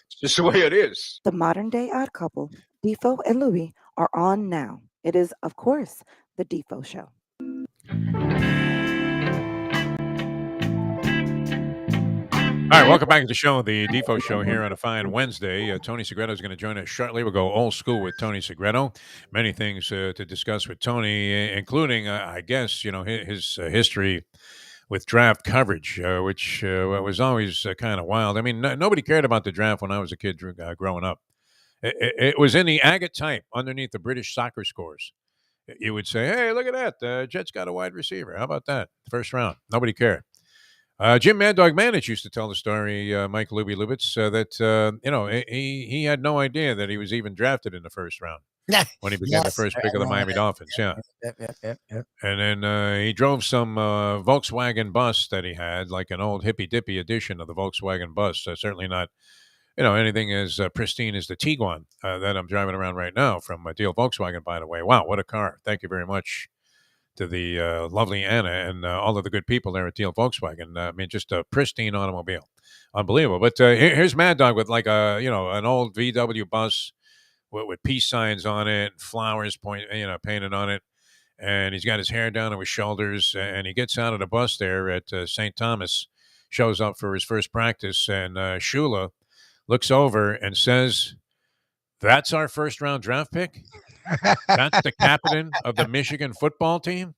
It's just the way it is. The modern day odd couple, Defo and Lubie, are on now. It is, of course, the Defo Show. All right, welcome back to the show, the Defo Show here on a fine Wednesday. Tony Segreto is going to join us shortly. We'll go old school with Tony Segreto. Many things to discuss with Tony, including, I guess, his history with draft coverage, which was always kind of wild. I mean, nobody cared about the draft when I was a kid growing up. It was in the agate type underneath the British soccer scores. You would say, hey, look at that. The Jets got a wide receiver. How about that? First round. Nobody cared. Jim Mad Dog Manich used to tell the story, Mike Lubitz, that he had no idea that he was even drafted in the first round when he became the first pick of the Miami Dolphins. Yeah. Yep. And then he drove some Volkswagen bus that he had, like an old hippy dippy edition of the Volkswagen bus. Certainly not, anything as pristine as the Tiguan that I'm driving around right now from Deal Volkswagen. By the way, wow, what a car! Thank you very much to the lovely Anna and all of the good people there at Deal Volkswagen. I mean, just a pristine automobile. Unbelievable. But here's Mad Dog with like an old VW bus with peace signs on it, flowers painted on it. And he's got his hair down to his shoulders. And he gets out of the bus there at St. Thomas, shows up for his first practice. And Shula looks over and says, "That's our first round draft pick? That's the captain of the Michigan football team?"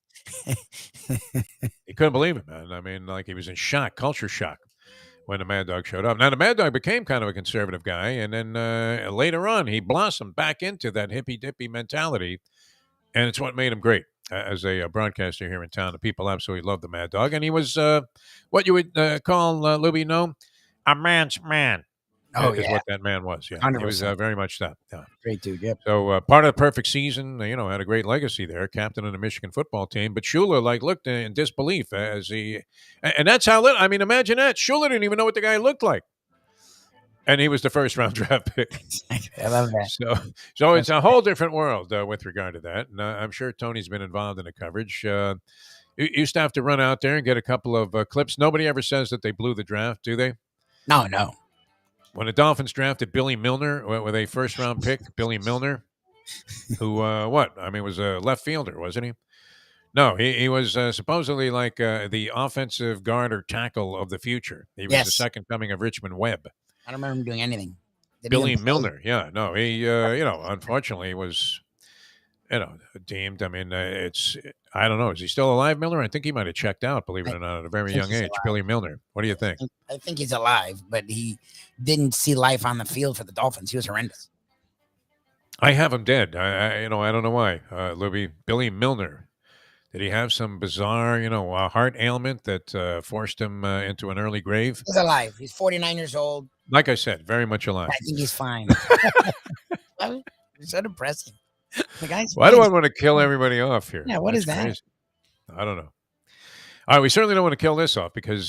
He couldn't believe it, man. I mean, like he was in shock, culture shock, when the Mad Dog showed up. Now, the Mad Dog became kind of a conservative guy, and then later on, he blossomed back into that hippy-dippy mentality, and it's what made him great as a broadcaster here in town. The people absolutely loved the Mad Dog, and he was what you would call, Lubie, a man's man. Is what that man was. Yeah, 100%. He was very much that. Yeah. Great dude. Yep. So part of the perfect season, had a great legacy there, captain of the Michigan football team. But Shula looked in disbelief as he, and that's how. I mean, imagine that. Shula didn't even know what the guy looked like, and he was the first round draft pick. I love that. So it's a whole different world with regard to that. And I'm sure Tony's been involved in the coverage. You used to have to run out there and get a couple of clips. Nobody ever says that they blew the draft, do they? No. When the Dolphins drafted Billy Milner with a first-round pick, Billy Milner, who, was a left fielder, wasn't he? No, he was supposedly like the offensive guard or tackle of the future. He was the second coming of Richmond Webb. I don't remember him doing anything. Billy Milner. Yeah, no, he, unfortunately was, deemed. I mean, I don't know. Is he still alive, Milner? I think he might have checked out, believe it or not, at a very young age. Alive. Billy Milner. What do you think? I think he's alive, but he didn't see life on the field for the Dolphins. He was horrendous. I have him dead. I don't know why. Lubie, Billy Milner. Did he have some bizarre, heart ailment that forced him into an early grave? He's alive. He's 49 years old. Like I said, very much alive. I think he's fine. It's so depressing. The guy's Why do I want to kill everybody off here? Yeah, That's that? Crazy. I don't know. All right, we certainly don't want to kill this off because,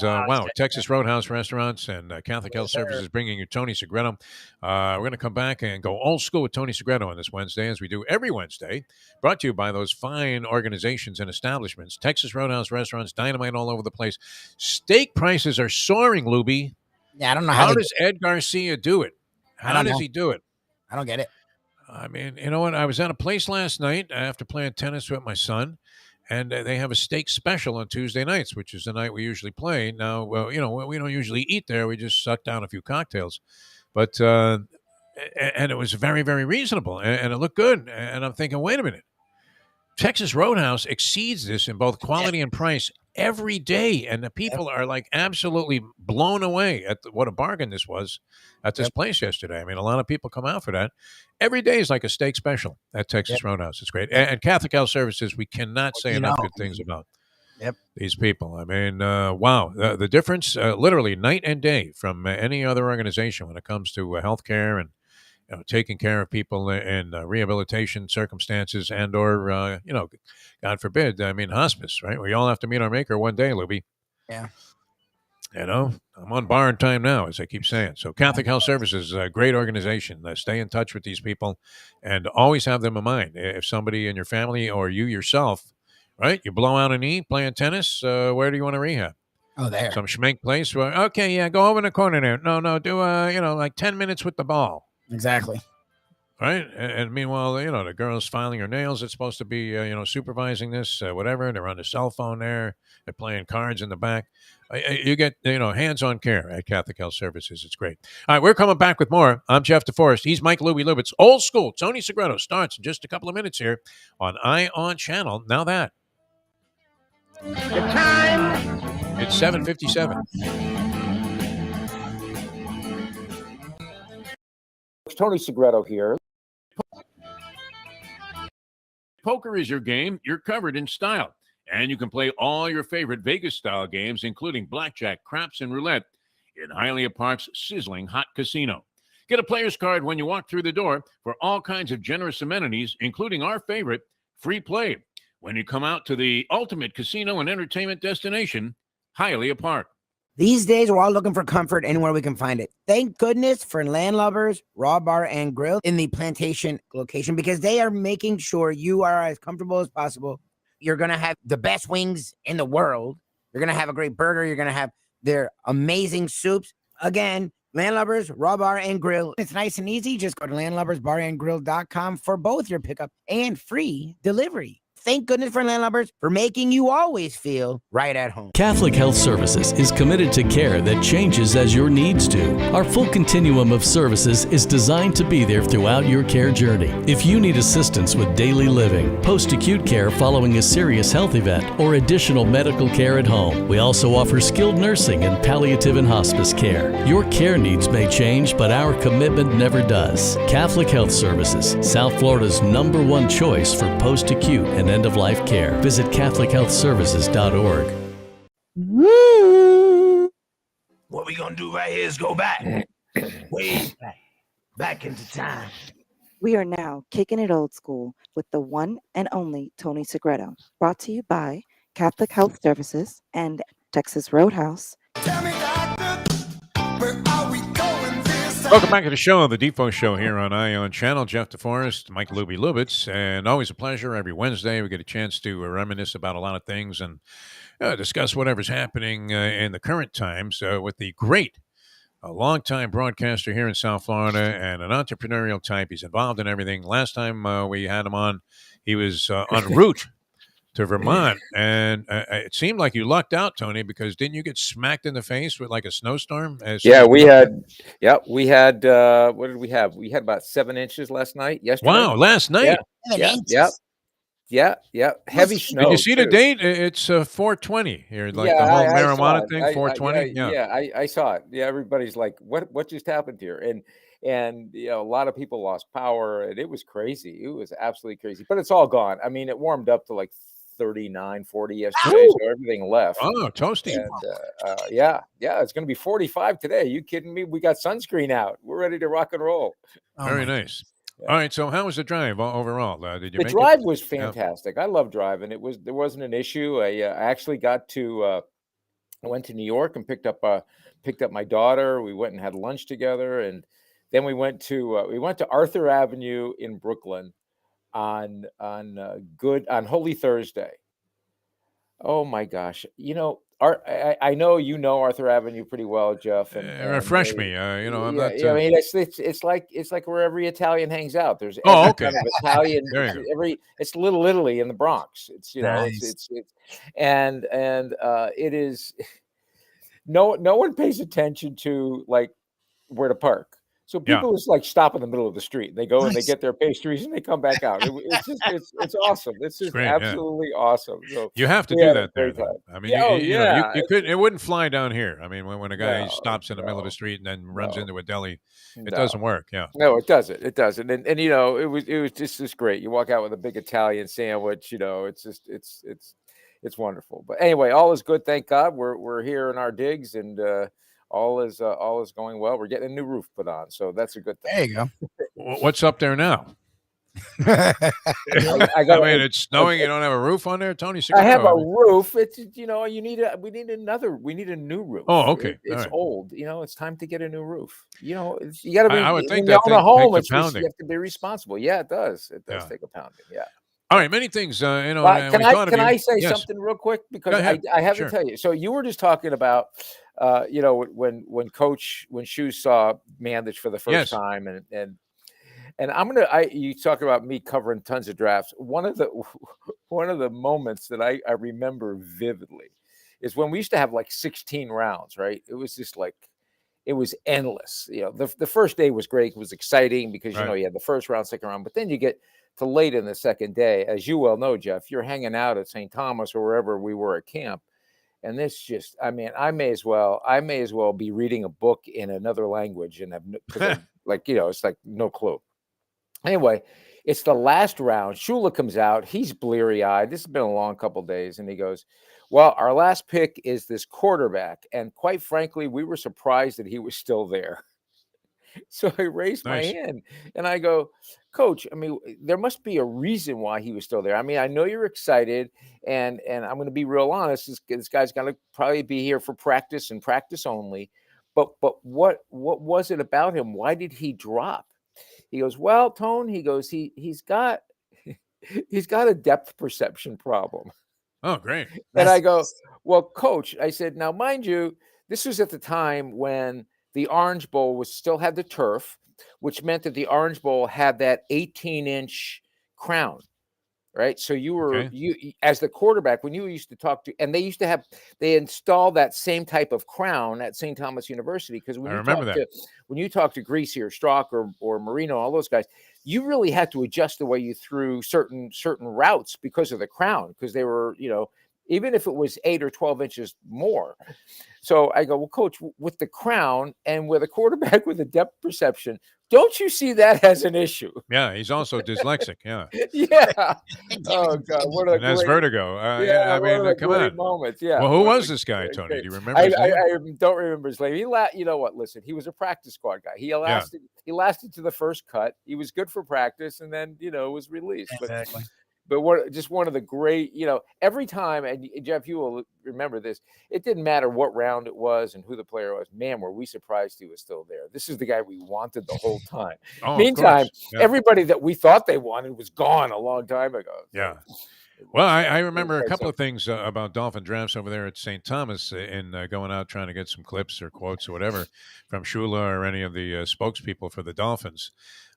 Texas Roadhouse Restaurants and Catholic Health Services bringing you Tony Segreto. We're going to come back and go old school with Tony Segreto on this Wednesday, as we do every Wednesday, brought to you by those fine organizations and establishments. Texas Roadhouse Restaurants, dynamite all over the place. Steak prices are soaring, Lubie. Yeah, I don't know how does Ed Garcia do it? How does he do it? I don't get it. I mean, you know what? I was at a place last night after playing tennis with my son. And they have a steak special on Tuesday nights, which is the night we usually play. Now, we don't usually eat there. We just suck down a few cocktails. But, and it was very, very reasonable. And it looked good. And I'm thinking, wait a minute. Texas Roadhouse exceeds this in both quality and price every day. And the people are like absolutely blown away at what a bargain this was at this place yesterday. I mean, a lot of people come out for that. Every day is like a steak special at Texas Roadhouse. It's great. And Catholic Health Services, we cannot say enough good things about these people. I mean, wow. The difference, literally night and day from any other organization when it comes to healthcare and taking care of people in rehabilitation circumstances and or, God forbid, I mean, hospice, right? We all have to meet our maker one day, Lubie. Yeah. I'm on borrowed time now, as I keep saying. So Catholic Health Services is a great organization. Stay in touch with these people and always have them in mind. If somebody in your family or you yourself, right, you blow out a knee playing tennis, where do you want to rehab? Oh, there. Some schmink place. Okay, yeah, go over in the corner there. No, do, like 10 minutes with the ball. Exactly. Right. And meanwhile, the girl's filing her nails. It's supposed to be, supervising this, whatever. They're on the cell phone there. They're playing cards in the back. You get, hands-on care at Catholic Health Services. It's great. All right, we're coming back with more. I'm Jeff Deforrest. He's Mike Lubitz. Old school. Tony Segreto starts in just a couple of minutes here on On Channel. Now that. The time. It's 7:57. Tony Segreto here. Poker is your game. You're covered in style. And you can play all your favorite Vegas-style games, including blackjack, craps, and roulette in Hialeah Park's sizzling hot casino. Get a player's card when you walk through the door for all kinds of generous amenities, including our favorite, free play, when you come out to the ultimate casino and entertainment destination, Hialeah Park. These days, we're all looking for comfort anywhere we can find it. Thank goodness for Landlubbers Raw Bar and Grill in the Plantation location, because they are making sure you are as comfortable as possible. You're going to have the best wings in the world. You're going to have a great burger. You're going to have their amazing soups. Again, Landlubbers Raw Bar and Grill. It's nice and easy. Just go to landlubbersbarandgrill.com for both your pickup and free delivery. Thank goodness for Landlubbers for making you always feel right at home. Catholic Health Services is committed to care that changes as your needs do. Our full continuum of services is designed to be there throughout your care journey. If you need assistance with daily living, post-acute care following a serious health event, or additional medical care at home, we also offer skilled nursing and palliative and hospice care. Your care needs may change, but our commitment never does. Catholic Health Services, South Florida's #1 choice for post-acute and end-of-life care. Visit CatholicHealthServices.org. Woo! What we gonna do right here is go back, way back into time. We are now kicking it old school with the one and only Tony Segreto. Brought to you by Catholic Health Services and Texas Roadhouse. Tell me, doctor, where are we going this time? Welcome back to the show, the Defo Show here on On Channel. Jeff Deforrest, Mike Lubitz, and always a pleasure. Every Wednesday, we get a chance to reminisce about a lot of things and discuss whatever's happening in the current times with the great, a longtime broadcaster here in South Florida and an entrepreneurial type. He's involved in everything. Last time we had him on, he was en route to Vermont, and it seemed like you lucked out, Tony, because didn't you get smacked in the face with like a snowstorm? Yeah, we had. What did we have? We had about 7 inches last night. Yesterday. Wow, last night. Yeah. Heavy snow. Did you see the too. date? It's 420 here, like the whole marijuana thing. 420. I saw it. Yeah, everybody's like, "What just happened here?" And a lot of people lost power, and it was crazy. It was absolutely crazy. But it's all gone. I mean, it warmed up to like 39, 40 yesterday, so everything left. Oh, toasty. And, yeah, it's going to be 45 today. Are you kidding me? We got sunscreen out. We're ready to rock and roll. Very nice. Yeah. All right. So, how was the drive overall? Did you? The drive was fantastic. I love driving. There wasn't an issue. I actually got to. I went to New York and picked up my daughter. We went and had lunch together, and then we went to Arthur Avenue in Brooklyn on Holy Thursday. Oh my gosh! I know you know Arthur Avenue pretty well, Jeff. And refresh me. I'm not. I mean, it's like where every Italian hangs out. There's every kind of Italian. It's Little Italy in the Bronx. It's nice. It is. No one pays attention to like where to park. So people just like stop in the middle of the street. They go and they get their pastries and they come back out. It's awesome. It's just great, absolutely awesome. So you have to do that there. I mean, you couldn't. It wouldn't fly down here. I mean, when a guy stops in the middle of the street and then runs into a deli, it doesn't work. Yeah. No, it doesn't. It doesn't. And it was just great. You walk out with a big Italian sandwich. It's wonderful. But anyway, all is good. Thank God. We're here in our digs and. All is going well. We're getting a new roof put on, so that's a good thing. There you go. What's up there now? It's snowing. You don't have a roof on there, Tony Segreto? I have a roof. It's we need a new roof. Oh, okay. It's old. It's time to get a new roof. You got to be. I would think when you own a home, you have to be responsible. Yeah, it does. It does take a pounding. Yeah. All right, many things. Can I say something real quick because I have to tell you. So you were just talking about, when Shoes saw Mandich for the first time, and you talk about me covering tons of drafts. One of the moments that I remember vividly is when we used to have like 16 rounds. Right, it was just like. It was endless. The first day was great. It was exciting because you had the first round, second round, but then you get to late in the second day, as you well know, Jeff. You're hanging out at St. Thomas or wherever we were at camp, and this just, I mean, I may as well be reading a book in another language and have it's like no clue. Anyway, it's the last round. Shula comes out. He's bleary-eyed. This has been a long couple of days, and he goes, well, our last pick is this quarterback. And quite frankly, we were surprised that he was still there. So I raised my hand and I go, Coach, I mean, there must be a reason why he was still there. I mean, I know you're excited and I'm going to be real honest. This guy's going to probably be here for practice and practice only. But what was it about him? Why did he drop? He goes, well, Tone, he goes, he's got a depth perception problem. Oh, great. And I go, well, Coach, I said, now, mind you, this was at the time when the Orange Bowl still had the turf, which meant that the Orange Bowl had that 18-inch crown, right? So you as the quarterback, when you used to talk to, and they installed that same type of crown at St. Thomas University, because when you talk to Greasy or Strock or Marino, all those guys, you really had to adjust the way you threw certain routes because of the crown, because they were, even if it was 8 or 12 inches more. So I go, well, Coach, with the crown and with a quarterback with a depth perception, don't you see that as an issue? Yeah, he's also dyslexic. Yeah. Yeah. Oh God, what a and has vertigo. I mean, come on. Moments. Yeah. Well, who was this guy, Tony? Do you remember his name? I don't remember his name. You know what? Listen, he was a practice squad guy. He lasted to the first cut. He was good for practice, and then was released. Exactly. But one of the great, every time, and Jeff, you will remember this, it didn't matter what round it was and who the player was. Man, were we surprised he was still there. This is the guy we wanted the whole time. Meantime, everybody that we thought they wanted was gone a long time ago. Yeah. Well, I remember a couple of things about Dolphin drafts over there at St. Thomas in going out trying to get some clips or quotes or whatever from Shula or any of the spokespeople for the Dolphins.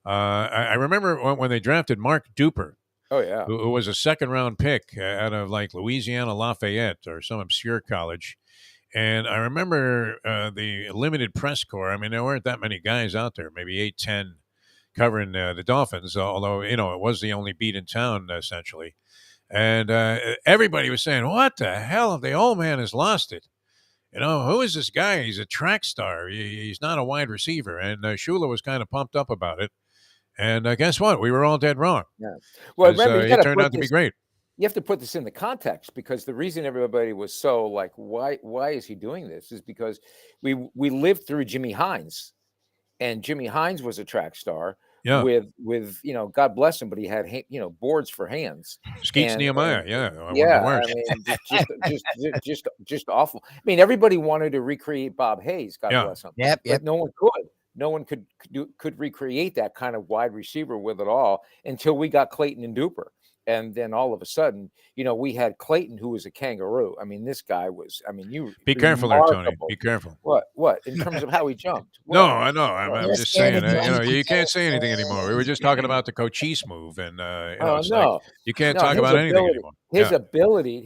I remember when they drafted Mark Duper. Oh yeah. Who was a second-round pick out of like Louisiana Lafayette or some obscure college. And I remember the limited press corps. I mean, there weren't that many guys out there, maybe 8, 10, covering the Dolphins, although, it was the only beat in town, essentially. And everybody was saying, what the hell? The old man has lost it. Who is this guy? He's a track star. He's not a wide receiver. And Shula was kind of pumped up about it. And guess what? We were all dead wrong. Yeah. Well, remember, it turned out to be great. You have to put this in the context, because the reason everybody was so like, why is he doing this, is because we lived through Jimmy Hines, and Jimmy Hines was a track star. Yeah. With God bless him, but he had boards for hands. Skeets Nehemiah, just awful. I mean, everybody wanted to recreate Bob Hayes, God bless him. Yep. But no one could. No one could recreate that kind of wide receiver with it all until we got Clayton and Duper. And then all of a sudden, we had Clayton, who was a kangaroo. I mean, this guy was, you be careful there, Tony. Be careful. What? In terms of how he jumped? No, I know. I'm just saying, you can't say anything anymore. We were just talking about the Cochise move, and you can't talk about anything anymore. His ability.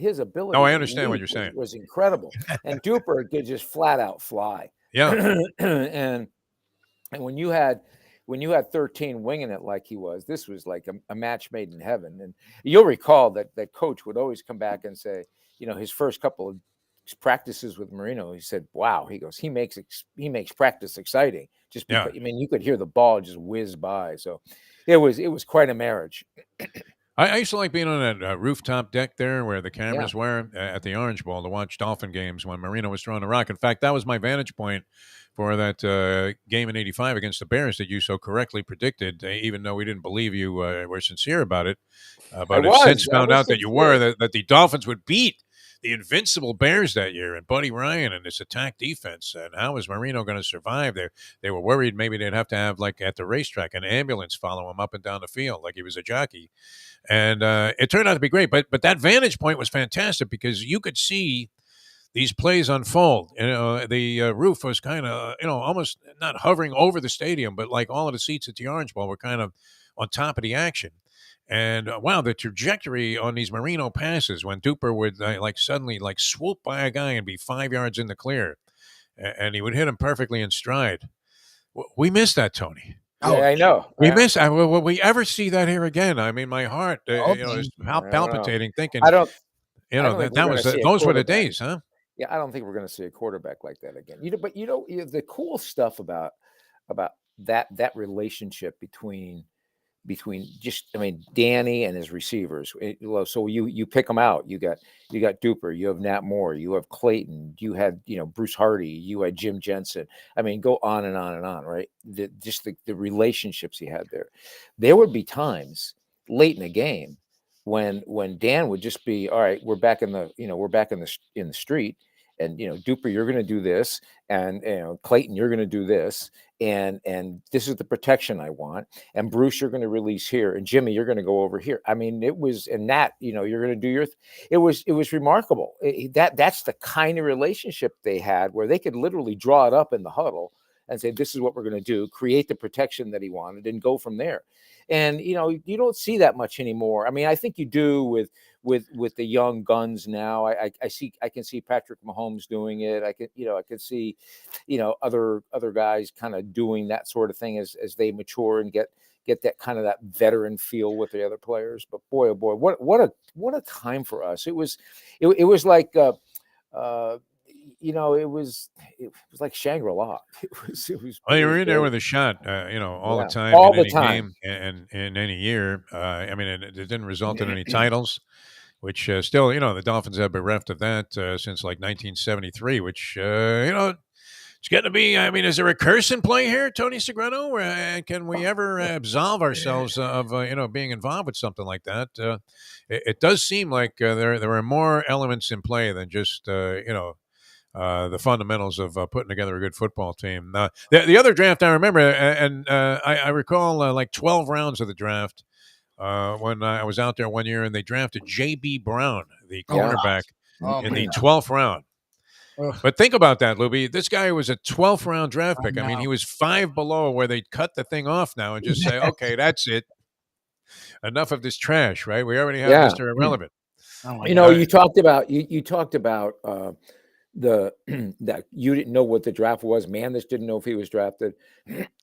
No, I understand what you're saying. Was incredible, and Duper could just flat out fly. Yeah, and when you had 13 winging it like he was, this was like a match made in heaven. And you'll recall that coach would always come back and say, his first couple of practices with Marino, he said, wow, he goes, he makes practice exciting. Just because, you could hear the ball just whiz by. So it was quite a marriage. I used to like being on that rooftop deck there where the cameras were at the Orange Bowl to watch Dolphin games when Marino was throwing the rock. In fact, that was my vantage point for that game in '85 against the Bears that you so correctly predicted, even though we didn't believe you were sincere about it. But it's since found out that you were, that the Dolphins would beat the invincible Bears that year, and Buddy Ryan and this attack defense. And how was Marino going to survive? They were worried maybe they'd have to have, like at the racetrack, an ambulance follow him up and down the field like he was a jockey. And it turned out to be great. But that vantage point was fantastic because you could see these plays unfold. The roof was kind of, almost not hovering over the stadium, but like all of the seats at the Orange Bowl were kind of on top of the action. And wow, the trajectory on these Marino passes when Duper would suddenly swoop by a guy and be 5 yards in the clear, and he would hit him perfectly in stride. We missed that, Tony. Oh, I know. We miss. Will we ever see that here again? I mean, my heart, is palpitating, thinking. Those were the days, huh? Yeah, I don't think we're going to see a quarterback like that again. But the cool stuff about that relationship between Danny and his receivers. So you pick them out. You got Duper, you have Nat Moore, you have Clayton, you had Bruce Hardy, you had Jim Jensen. I mean, go on and on and on, right? The relationships he had there. There would be times late in the game when Dan would just be, all right, we're back in the street. And Duper, you're going to do this, and Clayton, you're going to do this, and this is the protection I want. And Bruce, you're going to release here, and Jimmy, you're going to go over here. I mean, it was, and Nat, you're going to do your. It was remarkable. That's the kind of relationship they had, where they could literally draw it up in the huddle and say, this is what we're going to do, create the protection that he wanted, and go from there. And you don't see that much anymore. I mean, I think you do with the young guns now. I can see Patrick Mahomes doing it. I can see other guys kind of doing that sort of thing as they mature and get that kind of that veteran feel with the other players. But boy, oh boy, what a time for us. It was like it was like Shangri-La. It was. Well, you were in there with a shot, all the time, all in the time, game and in any year. I mean, it didn't result in any titles, which still, the Dolphins have bereft of that since like 1973. Which it's getting to be. I mean, is there a curse in play here, Tony Segreto? Can we ever absolve ourselves of being involved with something like that? It does seem like there are more elements in play than just the fundamentals of putting together a good football team. The other draft I remember, and I recall like 12 rounds of the draft when I was out there one year, and they drafted J.B. Brown, the cornerback, in the 12th round. But think about that, Lubie. This guy was a 12th round draft pick. I mean, he was 5 below where they'd cut the thing off now and just say, okay, that's it. enough of this trash, right? We already have Yeah. Mr. Irrelevant. Oh You know, you talked about the that you didn't know what the draft was. Mandis didn't know if he was drafted.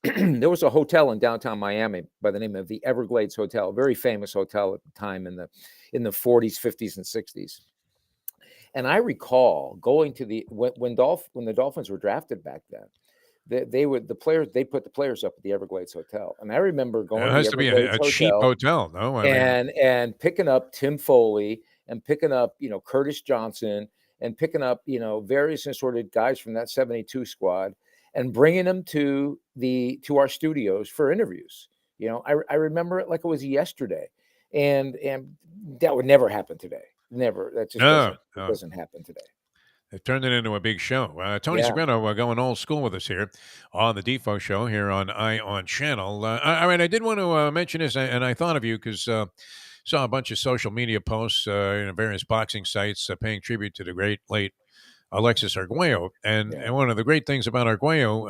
There was a hotel in downtown Miami by the name of the Everglades Hotel, a very famous hotel at the time in the 40s, 50s, and 60s. And I recall going to when the Dolphins were drafted back then. They put the players up at the Everglades Hotel, and I remember going It to has the to be Everglades a cheap hotel, no? I mean, and picking up Tim Foley and picking up Curtis Johnson and picking up various assorted guys from that 72 squad and bringing them to our studios for interviews. I remember it like it was yesterday, and that would never happen today. Never. That just doesn't happen today. They've turned it into a big show. Tony Segreto going old school with us here on the Defo Show here on ION Channel. All right, I did want to mention this, and I thought of you because saw a bunch of social media posts in various boxing sites paying tribute to the great late Alexis Arguello. And one of the great things about Arguello,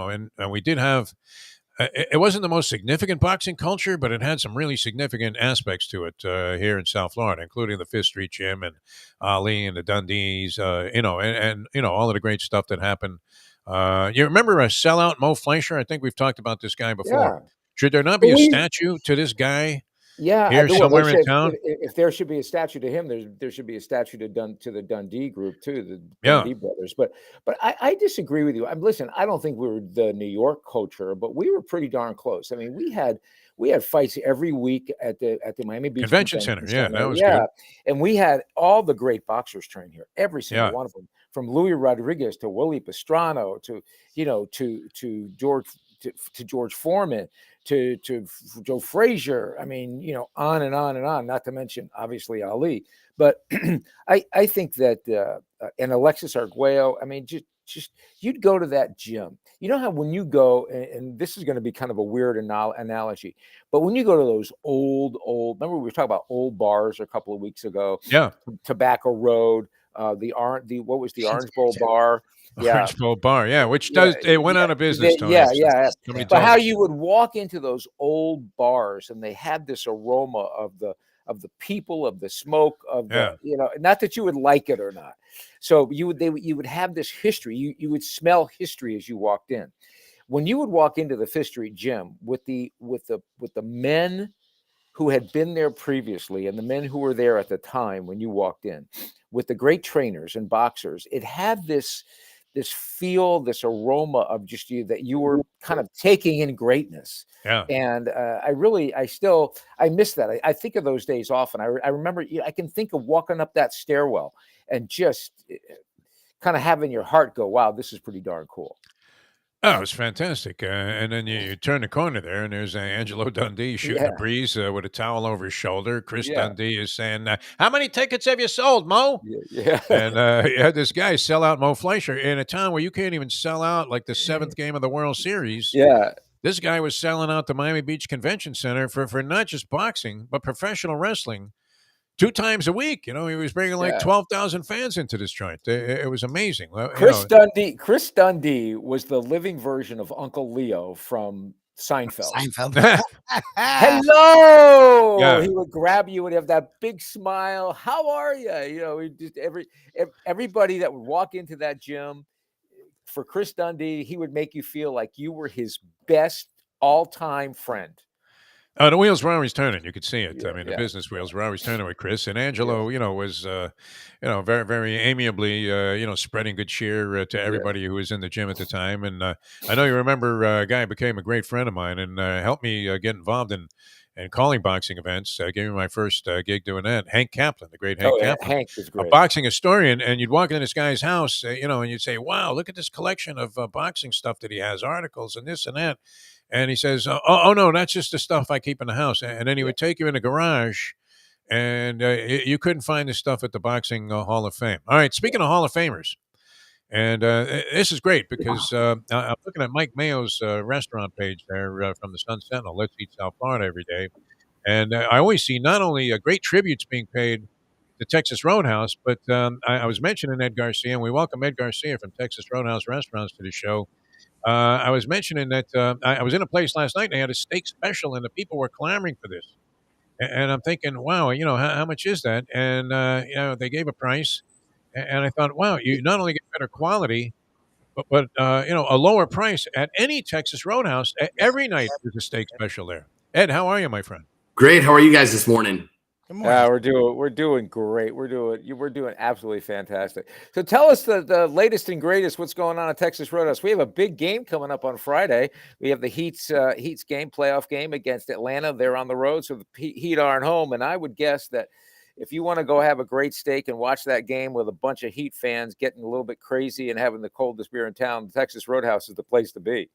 and we did have it wasn't the most significant boxing culture, but it had some really significant aspects to it here in South Florida, including the Fifth Street Gym and Ali and the Dundees, and all of the great stuff that happened. You remember a sellout Mo Fleischer? I think we've talked about this guy before. Yeah. Should there not be a statue to this guy? Yeah, here somewhere in town. If there should be a statue to him, there should be a statue to the Dundee group too, the Dundee brothers. But I disagree with you. Listen, I don't think we were the New York culture, but we were pretty darn close. I mean, we had fights every week at the Miami Beach Convention Center. Yeah, that was good. And we had all the great boxers train here, every single one of them, from Louis Rodriguez to Willie Pastrano to George Foreman. To Joe Frazier, I mean, on and on and on. Not to mention, obviously, Ali. But I think that and Alexis Arguello. I mean, just you'd go to that gym. You know how when you go, and this is going to be kind of a weird analogy, but when you go to those old. Remember we were talking about old bars a couple of weeks ago. Yeah, Tobacco Road. What was the Orange Bowl bar? Orange Bowl Bar, which it went out of business. Tony. But how you would walk into those old bars and they had this aroma of the people, of the smoke, of the not that you would like it or not. So you would have this history. You would smell history as you walked in. When you would walk into the Fifth Street Gym with the men who had been there previously and the men who were there at the time when you walked in, with the great trainers and boxers, it had this feel, this aroma of just that you were kind of taking in greatness. Yeah. And I miss that. I think of those days often. I remember, I can think of walking up that stairwell and just kind of having your heart go, wow, this is pretty darn cool. Oh, it was fantastic. And then you turn the corner there, and there's Angelo Dundee shooting the breeze with a towel over his shoulder. Chris Dundee is saying, how many tickets have you sold, Mo? Yeah. And you had this guy sell out Mo Fleischer in a town where you can't even sell out like the seventh game of the World Series. Yeah. This guy was selling out the Miami Beach Convention Center for not just boxing, but professional wrestling 2 times a week. He was bringing like 12,000 fans into this joint. It was amazing. Chris Dundee was the living version of Uncle Leo from Seinfeld. Hello. Yeah. He would grab you and have that big smile. How are you? Just everybody that would walk into that gym for Chris Dundee, he would make you feel like you were his best all-time friend. Oh, the wheels were always turning. You could see it. The business wheels were always turning with Chris. And Angelo, was, very, very amiably, spreading good cheer to everybody who was in the gym at the time. And I know you remember a guy who became a great friend of mine and helped me get involved in calling boxing events. Gave me my first gig doing that. Hank Kaplan, the great Hank Kaplan. Hank is great. A boxing historian. And you'd walk into this guy's house, and you'd say, wow, look at this collection of boxing stuff that he has, articles and this and that. And he says, oh, no, that's just the stuff I keep in the house. And then he would take you in the garage, and you couldn't find this stuff at the Boxing Hall of Fame. All right, speaking of Hall of Famers, and this is great because I'm looking at Mike Mayo's restaurant page there from the Sun Sentinel, Let's Eat South Florida every day. And I always see not only great tributes being paid to Texas Roadhouse, but I was mentioning Ed Garcia, and we welcome Ed Garcia from Texas Roadhouse Restaurants to the show. I was mentioning that I was in a place last night and they had a steak special and the people were clamoring for this. And I'm thinking, wow, how much is that? And they gave a price, and I thought, wow, you not only get better quality, but a lower price at any Texas Roadhouse. Every night there's a steak special there. Ed, how are you, my friend? Great. How are you guys this morning? Good morning. We're doing great. We're doing absolutely fantastic. So tell us the latest and greatest. What's going on at Texas Roadhouse? We have a big game coming up on Friday. We have the Heat's game, playoff game against Atlanta. They're on the road, so the Heat aren't home. And I would guess that if you want to go have a great steak and watch that game with a bunch of Heat fans getting a little bit crazy and having the coldest beer in town, Texas Roadhouse is the place to be.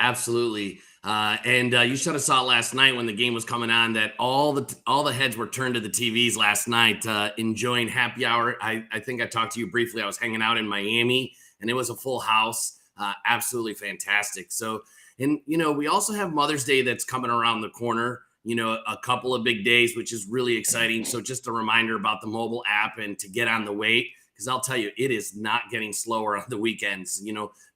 Absolutely. And you should have saw it last night when the game was coming on that all the heads were turned to the TVs last night, enjoying happy hour. I think I talked to you briefly. I was hanging out in Miami and it was a full house. Absolutely fantastic. So, and, we also have Mother's Day that's coming around the corner, a couple of big days, which is really exciting. So just a reminder about the mobile app and to get on the wait, because I'll tell you, it is not getting slower on the weekends.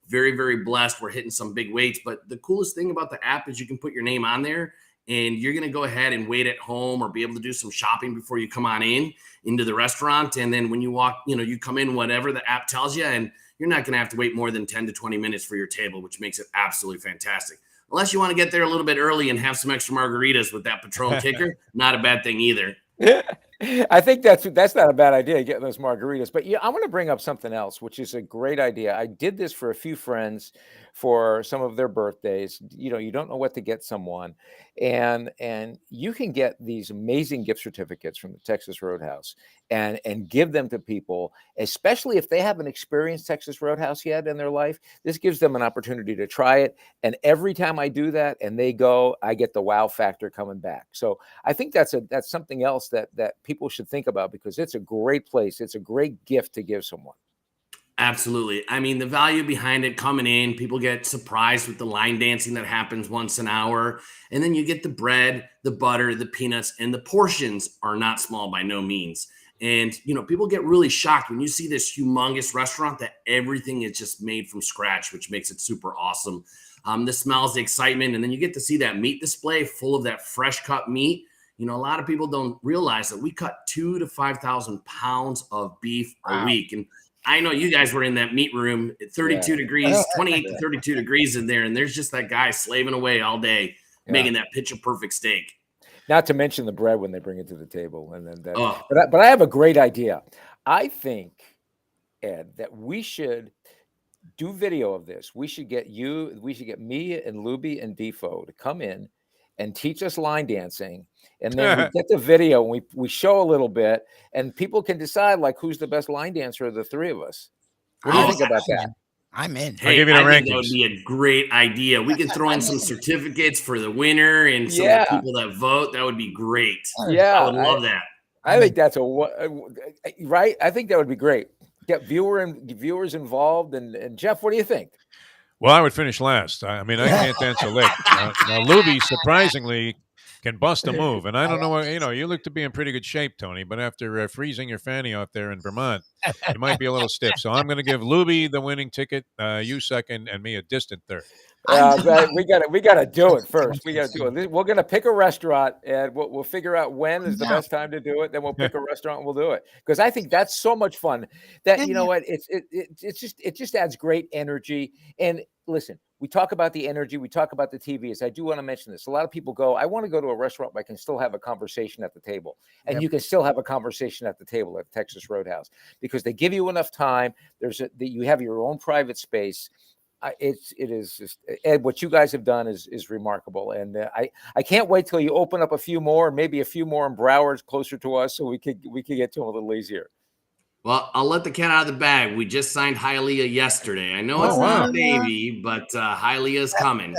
Very, very blessed. We're hitting some big weights, but the coolest thing about the app is you can put your name on there and you're going to go ahead and wait at home or be able to do some shopping before you come on into the restaurant. And then when you walk, you come in, whatever the app tells you, and you're not going to have to wait more than 10 to 20 minutes for your table, which makes it absolutely fantastic. Unless you want to get there a little bit early and have some extra margaritas with that Patron kicker, not a bad thing either. I think that's not a bad idea, getting those margaritas. But I want to bring up something else, which is a great idea. I did this for a few friends for some of their birthdays. You don't know what to get someone, and you can get these amazing gift certificates from the Texas Roadhouse and give them to people, especially if they haven't experienced Texas Roadhouse yet in their life. This gives them an opportunity to try it. And every time I do that and they go, I get the wow factor coming back. So I think that's something else that people should think about, because it's a great place. It's a great gift to give someone. Absolutely. I mean, the value behind it coming in, people get surprised with the line dancing that happens once an hour. And then you get the bread, the butter, the peanuts, and the portions are not small by no means. And, people get really shocked when you see this humongous restaurant that everything is just made from scratch, which makes it super awesome. The smells, the excitement, and then you get to see that meat display full of that fresh cut meat. A lot of people don't realize that we cut 2,000 to 5,000 pounds of beef a week. And I know you guys were in that meat room at 32 degrees, 28 to 32 degrees in there. And there's just that guy slaving away all day, making that picture perfect steak. Not to mention the bread when they bring it to the table. And then but I have a great idea. I think, Ed, that we should do video of this. We should get me and Lubie and Defo to come in and teach us line dancing. And then we get the video and we show a little bit, and people can decide who's the best line dancer of the three of us. What do you think about that? I'm in. I'll give you the I think rankings. that would be a great idea. We can throw in some certificates for the winner and some of the people that vote. That would be great. Yeah, I would love that. I think that's right. I think that would be great. Get viewers involved. And Jeff, what do you think? Well, I would finish last. I mean, I can't dance a lick. Now Lubie surprisingly can bust a move, and I don't know what you look to be in pretty good shape, Tony. But after freezing your fanny out there in Vermont, you might be a little stiff. So I'm going to give Lubie the winning ticket, you second, and me a distant third. We gotta do it first. We gotta do it. We're gonna pick a restaurant, and we'll figure out when is the best time to do it. Then we'll pick a restaurant and we'll do it, because I think that's so much fun. That what it just adds great energy. And listen, we talk about the energy, we talk about the TVs. I do want to mention this. A lot of people go, I want to go to a restaurant where I can still have a conversation at the table, and you can still have a conversation at the table at Texas Roadhouse, because they give you enough time. You have your own private space. It is just, Ed, what you guys have done is remarkable, and I can't wait till you open up a few more, maybe a few more in Broward's closer to us, so we could get to them a little easier. Well, I'll let the cat out of the bag. We just signed Hialeah yesterday. I know it's not a baby, but Hialeah's coming.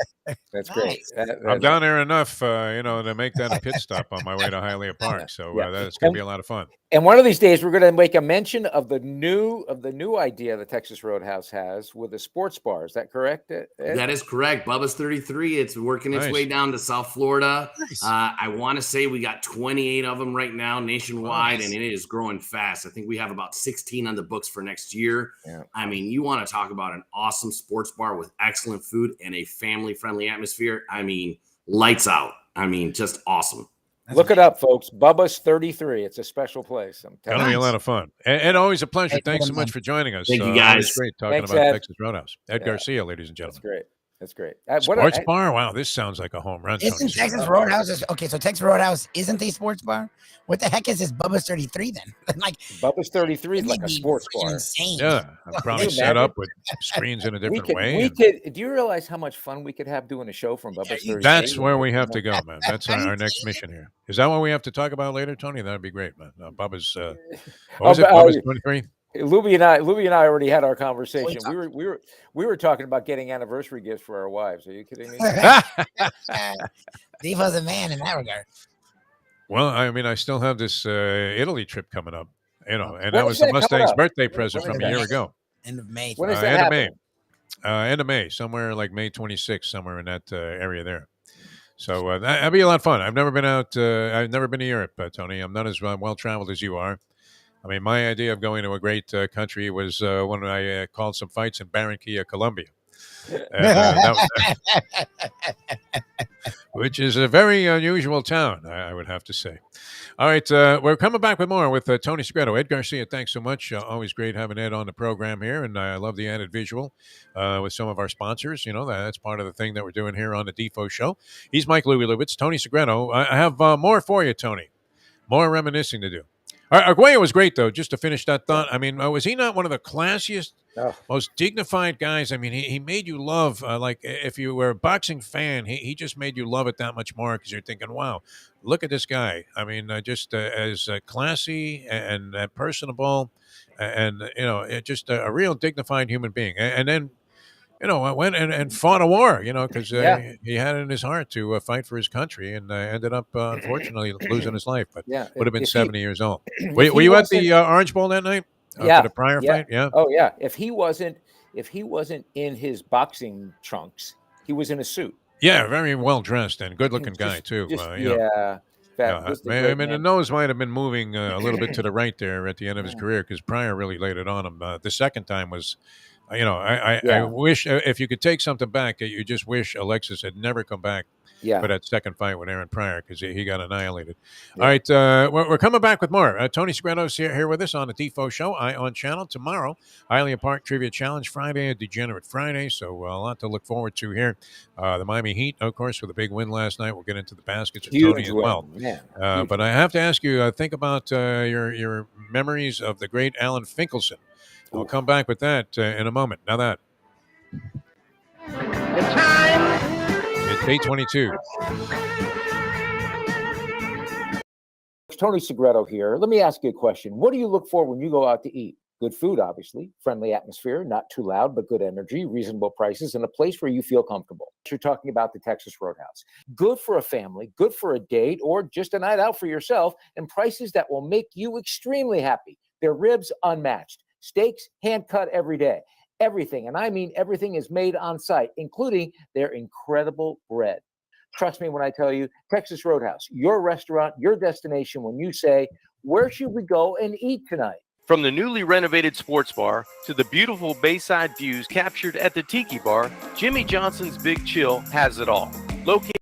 That's great. I'm down there enough, to make that a pit stop on my way to Hialeah Park. So that's going to be a lot of fun. And one of these days, we're going to make a mention of the new idea the Texas Roadhouse has with the sports bar. Is that correct, Ed? That is correct. Bubba's 33. It's working its way down to South Florida. Nice. I want to say we got 28 of them right now nationwide, and it is growing fast. I think we have about 16 on the books for next year. Yeah. I mean, you want to talk about an awesome sports bar with excellent food and a family-friendly atmosphere. I mean, lights out. I mean, just awesome. Look it up, folks. Bubba's 33. It's a special place. Going to be a lot of fun. And always a pleasure. Thanks so much for joining us. Thank you, guys. It's great talking Thanks, about Ed. Texas Roadhouse. Ed Garcia, ladies and gentlemen. That's great. Sports bar? Wow, this sounds like a home run. Isn't Texas Roadhouse okay? So Texas Roadhouse isn't a sports bar. What the heck is this Bubba's 33 then? Like Bubba's 33 is like a sports bar. Insane. Yeah, I'm probably set up with screens in a different way. Do you realize how much fun we could have doing a show from Bubba's 33? That's where we have to go, man. That's our next mission here. Is that what we have to talk about later, Tony? That'd be great, man. Bubba's. What was it? Bubba's 23. Lubie and I already had our conversation. We were talking about getting anniversary gifts for our wives. Are you kidding me? Defo's a man in that regard. Well, I mean, I still have this Italy trip coming up, and that was the Mustang's birthday present from a year ago. End of May. When is that happening? End of May, somewhere like May 26th, somewhere in that area there. So that'd be a lot of fun. I've never been out. I've never been to Europe, Tony. I'm not as well traveled as you are. I mean, my idea of going to a great country was when I called some fights in Barranquilla, Colombia, which is a very unusual town, I would have to say. All right, we're coming back with more with Tony Segreto. Ed Garcia, thanks so much. Always great having Ed on the program here, and I love the added visual with some of our sponsors. You know, that's part of the thing that we're doing here on the Defo Show. He's Mike Lubitz, Tony Segreto. I have more for you, Tony. More reminiscing to do. Arguello was great, though, just to finish that thought. I mean, was he not one of the classiest, most dignified guys? I mean, he made you love, like, if you were a boxing fan, he just made you love it that much more because you're thinking, wow, look at this guy. I mean, just as classy and personable and, just a real dignified human being. And then, went and fought a war, because he had it in his heart to fight for his country and ended up, unfortunately, losing his life. But would have been 70 years old. Were you at the Orange Bowl that night? For the prior fight? Yeah. Oh, yeah. If he wasn't in his boxing trunks, he was in a suit. Yeah, very well dressed and good looking guy, too. The nose might have been moving a little bit to the right there at the end of his career because Pryor really laid it on him. The second time was... I wish if you could take something back, you just wish Alexis had never come back for that second fight with Aaron Pryor because he got annihilated. Yeah. All right, we're coming back with more. Tony Segreto's here with us on the Defo Show, on channel tomorrow. Hialeah Park Trivia Challenge Friday, a Degenerate Friday, so a lot to look forward to here. The Miami Heat, of course, with a big win last night. We'll get into the baskets with Tony as well. But I have to ask you, think about your memories of the great Alan Finkelson. We'll come back with that in a moment. Now that. The time. It's 8:22. Tony Segreto here. Let me ask you a question. What do you look for when you go out to eat? Good food, obviously. Friendly atmosphere, not too loud, but good energy, reasonable prices, and a place where you feel comfortable. You're talking about the Texas Roadhouse. Good for a family, good for a date, or just a night out for yourself, and prices that will make you extremely happy. Their ribs unmatched. Steaks hand-cut every day. Everything, and I mean everything, is made on site, including their incredible bread. Trust me when I tell you, Texas Roadhouse, your restaurant, your destination when you say, where should we go and eat tonight? From the newly renovated sports bar to the beautiful bayside views captured at the Tiki Bar, Jimmy Johnson's Big Chill has it all. Located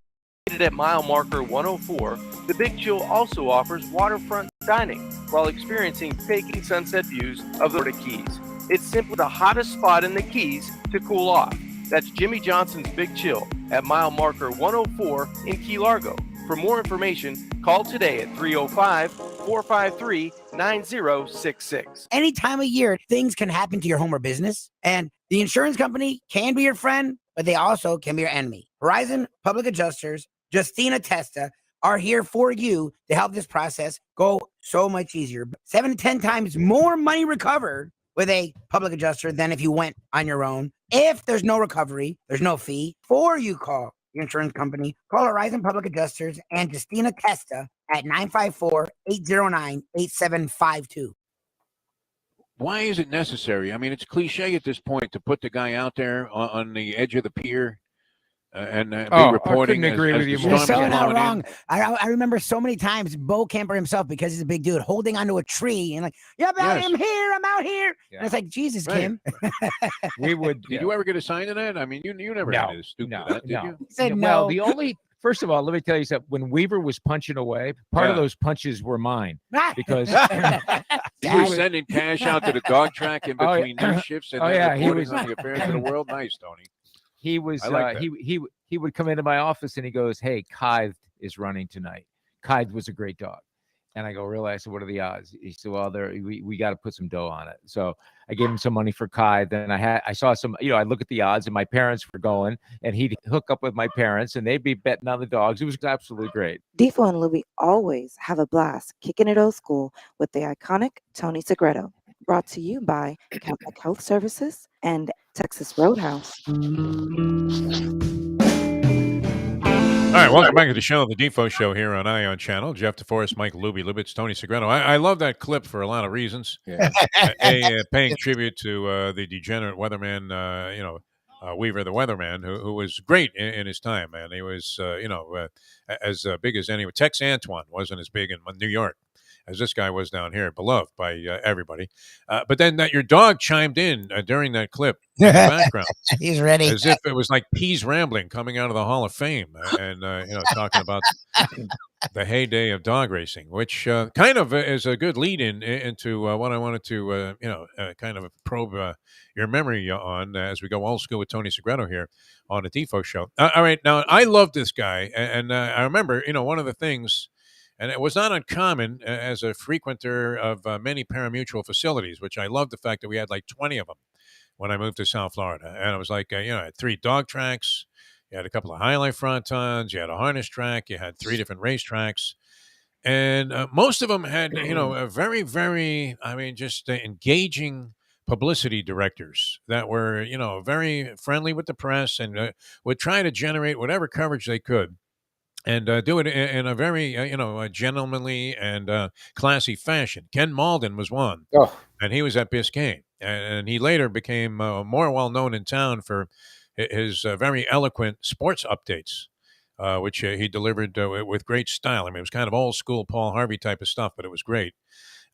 at mile marker 104, the Big Chill also offers waterfront dining while experiencing taking sunset views of the Florida Keys. It's simply the hottest spot in the Keys to cool off. That's Jimmy Johnson's Big Chill at mile marker 104 in Key Largo. For more information, call today at 305-453-9066. Any time of year, things can happen to your home or business, and the insurance company can be your friend, but they also can be your enemy. Horizon Public Adjusters, Justina Testa, are here for you to help this process go so much easier. 7 to 10 times more money recovered with a public adjuster than if you went on your own. If there's no recovery, there's no fee. Before you call your insurance company, call Horizon Public Adjusters and Justina Testa at 954-809-8752. Why is it necessary? I mean, it's cliche at this point to put the guy out there on the edge of the pier and be reporting. I couldn't agree with you. You're so not wrong. I remember so many times Bo Camper himself, because he's a big dude, holding onto a tree and like, I'm here, I'm out here. Yeah. And it's like, Jesus, right. Kim. We would. Did you ever get assigned to that? I mean, you never had to stoop to that, did you? He said no. Well, the only First of all, let me tell you something. When Weaver was punching away, part of those punches were mine because he was sending cash out to the dog track in between news shifts and reporting on the affairs of the world. Nice, Tony. He was he would come into my office and he goes, "Hey, Kythe is running tonight. Kythe was a great dog." And I go, "Really?" I said, "What are the odds?" He said, "Well, we got to put some dough on it." So I gave him some money for Kythe. Then I saw some, I look at the odds and my parents were going and he'd hook up with my parents and they'd be betting on the dogs. It was absolutely great. Defo and Lubie always have a blast kicking it old school with the iconic Tony Segreto. Brought to you by Catholic Health Services and Texas Roadhouse. All right, welcome back to the show, the Defo Show here on Ion Channel. Jeff Deforrest, Mike Lubie, Lubitz, Tony Segreto. I love that clip for a lot of reasons. Yeah. Paying tribute to the degenerate weatherman, Weaver, the weatherman, who was great in his time, man. He was, as big as anyone. Tex Antoine wasn't as big in New York as this guy was down here, beloved by everybody. But then that your dog chimed in during that clip in the background. He's ready. As if it was like peas rambling coming out of the Hall of Fame and talking about the heyday of dog racing, which kind of is a good lead into what I wanted to, kind of probe your memory on as we go old school with Tony Segreto here on the Defo Show. All right. Now, I love this guy. And I remember, one of the things, and it was not uncommon as a frequenter of many parimutuel facilities, which I love the fact that we had like 20 of them when I moved to South Florida. And it was like, I had 3 dog tracks. You had a couple of highlight frontons. You had a harness track. You had 3 different race tracks. And most of them had, a very, very, just engaging publicity directors that were, very friendly with the press and would try to generate whatever coverage they could. And do it in a very, a gentlemanly and classy fashion. Ken Malden was one, and he was at Biscayne. And he later became more well-known in town for his very eloquent sports updates, which he delivered with great style. It was kind of old-school Paul Harvey type of stuff, but it was great.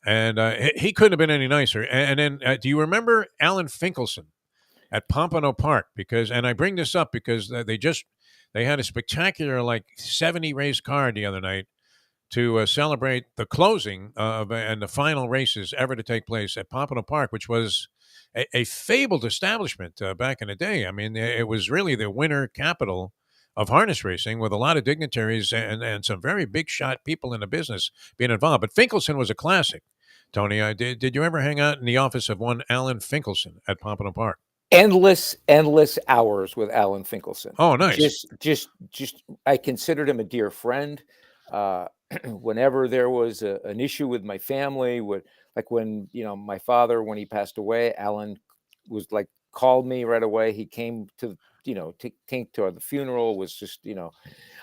And he couldn't have been any nicer. And then do you remember Alan Finkelson at Pompano Park? And I bring this up because they had a spectacular, 70 race card the other night to celebrate the closing and the final races ever to take place at Pompano Park, which was a fabled establishment back in the day. It was really the winter capital of harness racing with a lot of dignitaries and some very big shot people in the business being involved. But Finkelson was a classic. Tony, did you ever hang out in the office of one Alan Finkelson at Pompano Park? Endless hours with Alan Finkelson. Oh, nice. Just I considered him a dear friend. Whenever there was an issue with my family, when my father, when he passed away, Alan was called me right away. He came to the funeral. Was just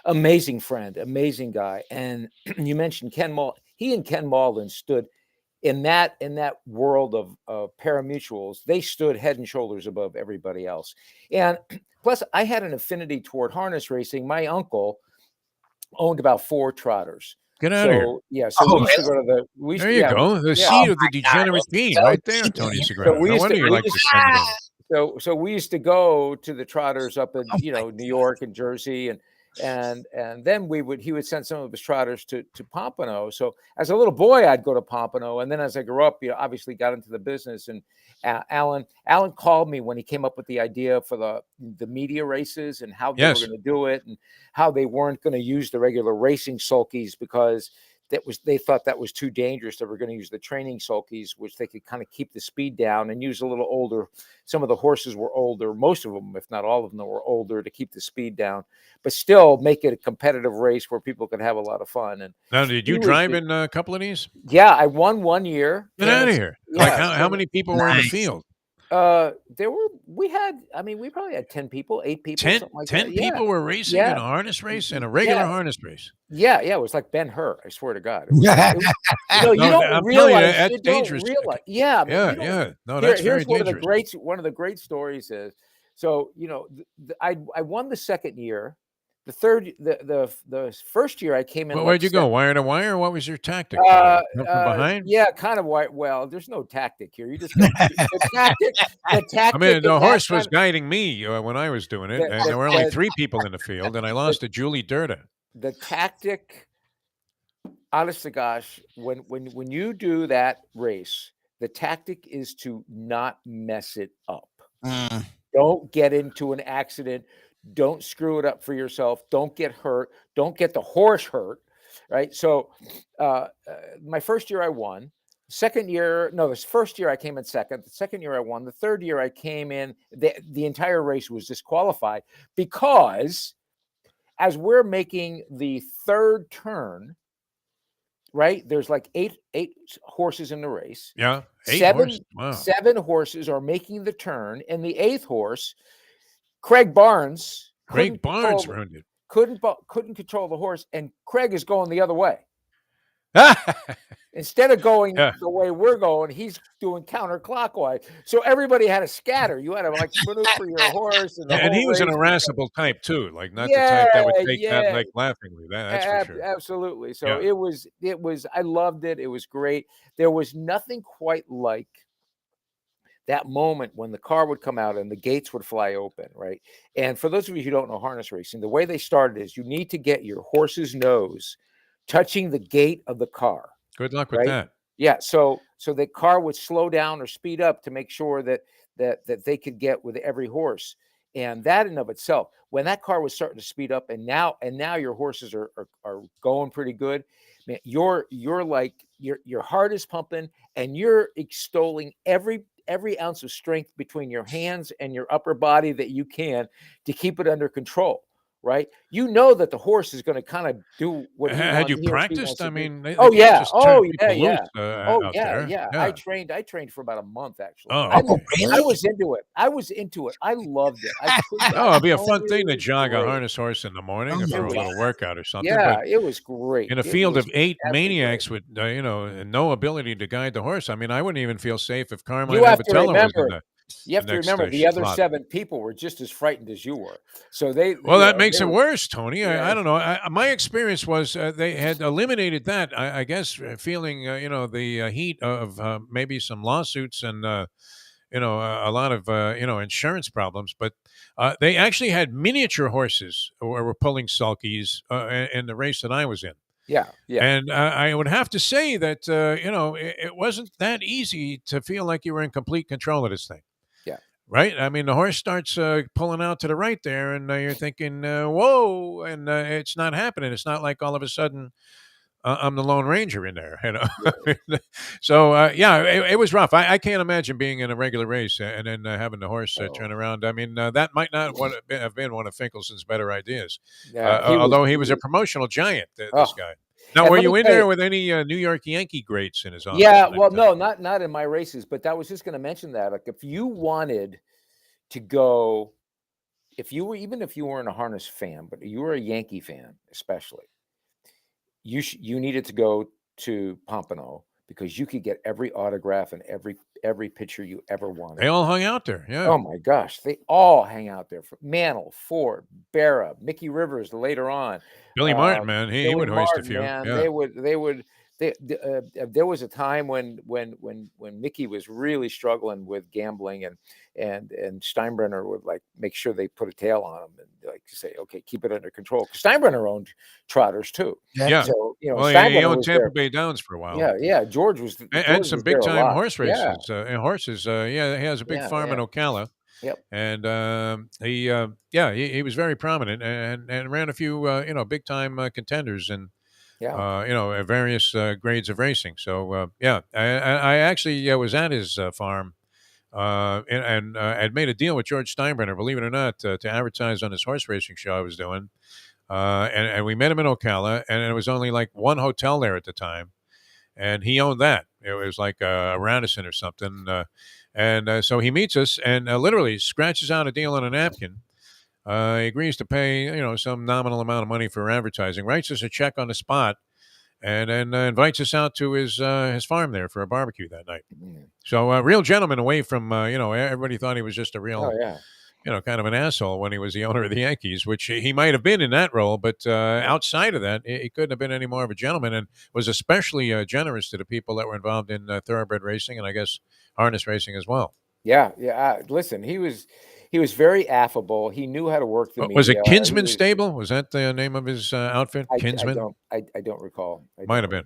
amazing friend, amazing guy. And you mentioned Ken Malden. He and Ken Malden stood in that world of parimutuels. They stood head and shoulders above everybody else. And plus, I had an affinity toward harness racing. My uncle owned about 4 trotters. Get out of here. Yeah. So we used to go to the. There you go. The seed of the degenerate fiend, right there, Tony Segreto. No wonder you like to send it in. So we used to go to the trotters up in New York and Jersey, and then he would send some of his trotters to Pompano. So as a little boy, I'd go to Pompano, and then as I grew up, obviously got into the business. And Alan called me when he came up with the idea for the media races and how they were going to do it, and how they weren't going to use the regular racing sulkies because they thought that was too dangerous. They were going to use the training sulkies, which they could kind of keep the speed down and use a little older. Some of the horses were older, most of them, if not all of them, were older to keep the speed down, but still make it a competitive race where people could have a lot of fun. And now, did you drive in a couple of these? Yeah, I won one year. Get out of here! Yeah. How many people were in the field? We probably had 10 people, 8 people, 10, something like 10 that. people were racing in a harness race and a regular harness race. Yeah, it was like Ben-Hur. I swear to God. You don't realize that's dangerous. Yeah. No, that's very dangerous. One of the great stories is, so I won the second year. the first year I came in. Well, like where'd you go? Wire to wire? What was your tactic? Come from behind? Yeah, kind of white. Well, there's no tactic here. You just the tactic. I mean, the horse was time, guiding me when I was doing it, and there were only 3 people in the field, and I lost to Julie Durda. The tactic, honest to gosh, when you do that race, the tactic is to not mess it up. Don't get into an accident. Don't screw it up for yourself. Don't get hurt. Don't get the horse hurt. Right. So my first year I won. This first year I came in second. The second year I won. The third year I came in. The entire race was disqualified because as we're making the third turn, right, there's like eight horses in the race. Yeah. 7 horses. Wow. 7 horses are making the turn. And the 8th horse, Craig Barnes ruined it. Couldn't control the horse, and Craig is going the other way. Instead of going the way we're going, he's doing counterclockwise. So everybody had to scatter. You had to like maneuver your horse, and he was an irascible type too, like not the type that would take that like laughingly. That's for sure. Absolutely. So it was. I loved it. It was great. There was nothing quite like that moment when the car would come out and the gates would fly open, right? And for those of you who don't know harness racing, the way they started is you need to get your horse's nose touching the gate of the car. Good luck with that. Yeah. So the car would slow down or speed up to make sure that they could get with every horse. And that in of itself, when that car was starting to speed up and now your horses are going pretty good, man, you're like your heart is pumping and you're extolling every ounce of strength between your hands and your upper body that you can to keep it under control, right? You know that the horse is going to kind of do what had you practiced? I mean, yeah. I trained for about a month actually. Really? I was into it. I loved it. It'd be a fun thing to jog a harness horse in the morning for a little workout or something. Yeah, it was great. In a field of 8 maniacs with no ability to guide the horse. I mean, I wouldn't even feel safe if Carmine Abbatello was in the. You have to remember the other 7 people were just as frightened as you were. So that makes it worse, Tony. I don't know. My experience was they had eliminated that. I guess feeling the heat of maybe some lawsuits and a lot of insurance problems. But they actually had miniature horses who were pulling sulkies in the race that I was in. Yeah. And I would have to say that it wasn't that easy to feel like you were in complete control of this thing. Right? I mean, the horse starts pulling out to the right there, and you're thinking, whoa, and it's not happening. It's not like all of a sudden I'm the Lone Ranger in there, So, it was rough. I can't imagine being in a regular race and then having the horse turn around. I mean, that might not have been one of Finkelson's better ideas, although he was a promotional giant, this guy. Now, were you in there with any New York Yankee greats in his office? Yeah, well, no, not in my races, but I was just going to mention that. Like, if you wanted to go, if you weren't a harness fan, but you were a Yankee fan, especially, you needed to go to Pompano because you could get every autograph and every picture you ever wanted. They all hung out there. Yeah. Oh my gosh, they all hang out there. Mantle, Ford, Barra, Mickey Rivers later on. Billy Martin, man, he would hoist a few. Man, yeah. They would. There was a time when Mickey was really struggling with gambling, and Steinbrenner would like make sure they put a tail on him and like say, okay, keep it under control. Steinbrenner owned trotters too. Yeah. So he owned Tampa Bay Downs for a while. Yeah. George was and some big time horse races. And horses. He has a big farm in Ocala. Yep. And he was very prominent and ran a few big time contenders and. At various grades of racing. So, I actually was at his farm and had made a deal with George Steinbrenner, believe it or not, to advertise on his horse racing show I was doing. And we met him in Ocala, and it was only like one hotel there at the time. And he owned that. It was like a Radisson or something. So he meets us and literally scratches out a deal on a napkin. He agrees to pay, some nominal amount of money for advertising, writes us a check on the spot, and then invites us out to his farm there for a barbecue that night. So, real gentleman away from, everybody thought he was just a real, kind of an asshole when he was the owner of the Yankees, which he might have been in that role, but outside of that, he couldn't have been any more of a gentleman, and was especially generous to the people that were involved in thoroughbred racing and I guess harness racing as well. Yeah. Listen, he was very affable. He knew how to work the media. Was it Kinsman Stable? Was that the name of his outfit? Kinsman? I don't recall. Might have been.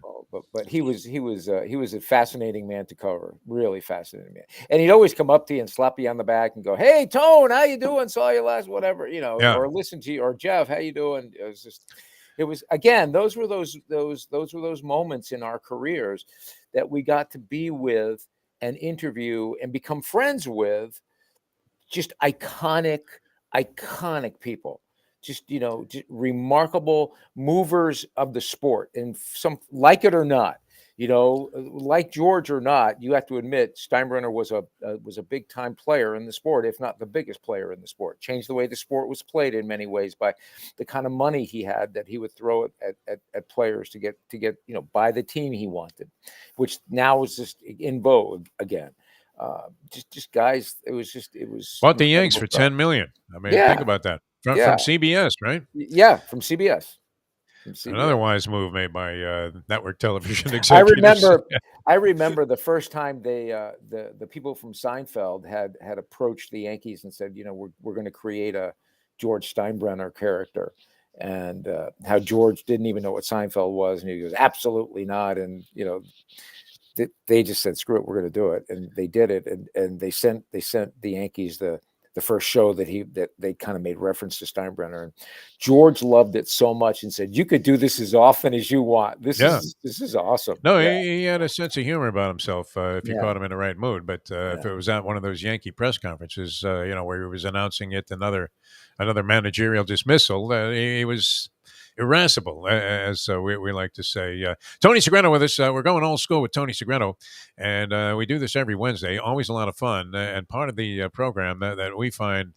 But he was a fascinating man to cover. Really fascinating man. And he'd always come up to you and slap you on the back and go, "Hey, Tone, how you doing? Saw you last, whatever, or listen to you, or Jeff, how you doing?" It was again, those were those moments in our careers that we got to be with and interview and become friends with just iconic people, just remarkable movers of the sport, and some, like it or not, like George or not, you have to admit Steinbrenner was a big time player in the sport, if not the biggest player in the sport. Changed the way the sport was played in many ways by the kind of money he had that he would throw at players to get buy the team he wanted, which now is just in vogue again. Just guys, it was bought the Yanks for $10 million. I mean, think about that from CBS, right? Yeah, from CBS. Another wise move made by network television executives. I remember the first time the people from Seinfeld had approached the Yankees and said, we're going to create a George Steinbrenner character, and how George didn't even know what Seinfeld was, and he goes, absolutely not, and they just said, screw it, we're going to do it, and they did it, and they sent the Yankees the first show that they kind of made reference to Steinbrenner, and George loved it so much and said, you could do this as often as you want. This is awesome. No, he had a sense of humor about himself if you caught him in the right mood. But if it was at one of those Yankee press conferences, where he was announcing yet another managerial dismissal, he was irascible, as we like to say. Tony Segreto with us. We're going old school with Tony Segreto, and we do this every Wednesday. Always a lot of fun, and part of the program that we find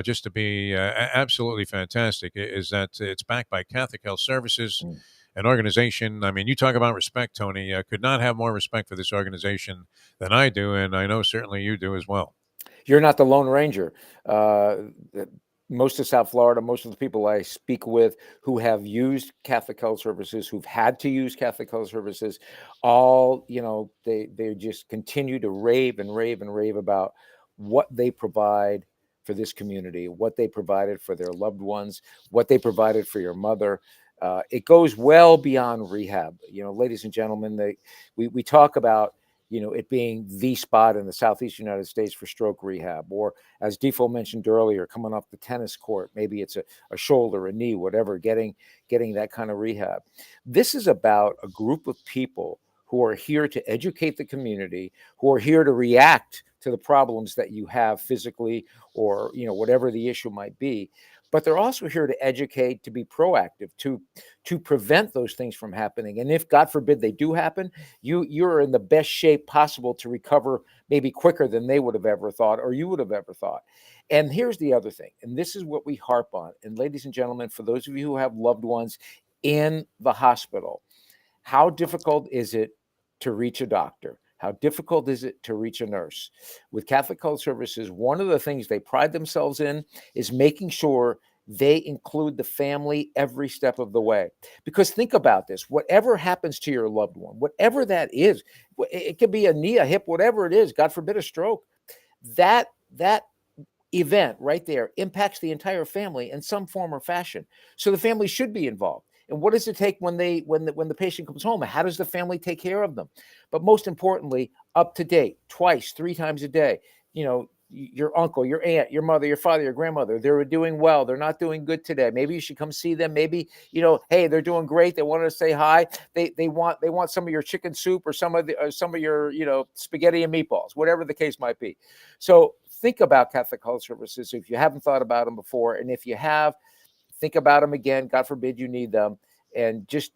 just to be absolutely fantastic is that it's backed by Catholic Health Services, an organization. I mean, you talk about respect, Tony. Could not have more respect for this organization than I do, and I know certainly you do as well. You're not the Lone Ranger. Most of South Florida, most of the people I speak with who have used Catholic Health Services, who've had to use Catholic Health Services, all, they just continue to rave and rave and rave about what they provide for this community, what they provided for their loved ones, what they provided for your mother. It goes well beyond rehab. Ladies and gentlemen, we talk about, it being the spot in the Southeast United States for stroke rehab, or as Defo mentioned earlier, coming off the tennis court, maybe it's a shoulder, a knee, whatever, getting that kind of rehab. This is about a group of people who are here to educate the community, who are here to react to the problems that you have physically, or, whatever the issue might be. But they're also here to educate, to be proactive, to prevent those things from happening. And if, God forbid, they do happen, you're in the best shape possible to recover maybe quicker than they would have ever thought, or you would have ever thought. And here's the other thing, and this is what we harp on. And ladies and gentlemen, for those of you who have loved ones in the hospital, how difficult is it to reach a doctor? How difficult is it to reach a nurse? With Catholic Health Services, one of the things they pride themselves in is making sure they include the family every step of the way. Because think about this, whatever happens to your loved one, whatever that is, it could be a knee, a hip, whatever it is, God forbid a stroke, that event right there impacts the entire family in some form or fashion. So the family should be involved. And what does it take when the patient comes home? How does the family take care of them? But most importantly, up to date, twice, 3 times a day. Your uncle, your aunt, your mother, your father, your grandmother, they're doing well. They're not doing good today. Maybe you should come see them. Maybe, hey, they're doing great. They want to say hi. They want some of your chicken soup, or some of your, spaghetti and meatballs, whatever the case might be. So think about Catholic Health Services if you haven't thought about them before. And if you have, think about them again. God forbid you need them. And just,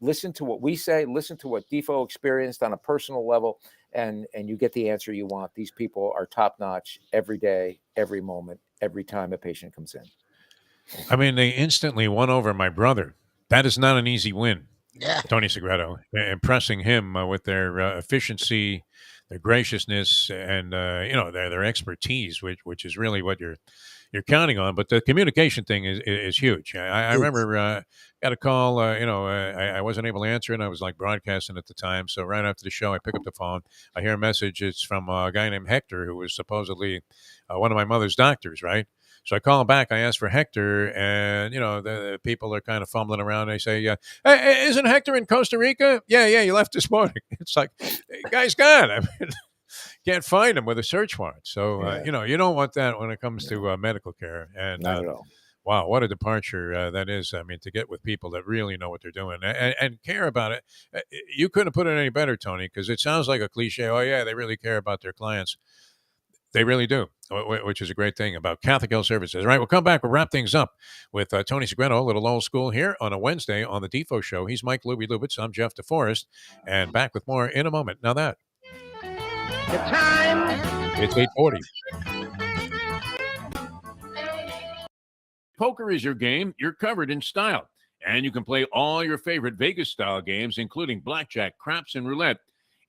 listen to what we say, listen to what Defo experienced on a personal level, and you get the answer you want. These people are top-notch every day, every moment, every time a patient comes in. I mean, they instantly won over my brother. That is not an easy win. Yeah. Tony Segreto, impressing him with their efficiency, their graciousness, and their expertise, which is really what you're counting on. But the communication thing is huge. I remember got a call. I wasn't able to answer it. I was like broadcasting at the time. So right after the show, I pick up the phone. I hear a message. It's from a guy named Hector, who was supposedly one of my mother's doctors, right? So I call him back. I ask for Hector, and the people are kind of fumbling around. They say, "Hey, isn't Hector in Costa Rica?" Yeah, he left this morning. It's like, hey, guy's gone. I mean, can't find him with a search warrant. So you don't want that when it comes to medical care. And Not at all. wow, what a departure that is. I mean, to get with people that really know what they're doing and care about it. You couldn't put it any better, Tony, because it sounds like a cliche. Oh yeah, they really care about their clients. They really do, which is a great thing about Catholic Health Services. All right, we'll come back. We'll wrap things up with Tony Segreto, a little old school here on a Wednesday on the Defo Show. He's Mike Lubitz. I'm Jeff Deforrest, and back with more in a moment. Now that The time. it's 8:40. Poker is your game. You're covered in style, and you can play all your favorite Vegas-style games, including blackjack, craps, and roulette,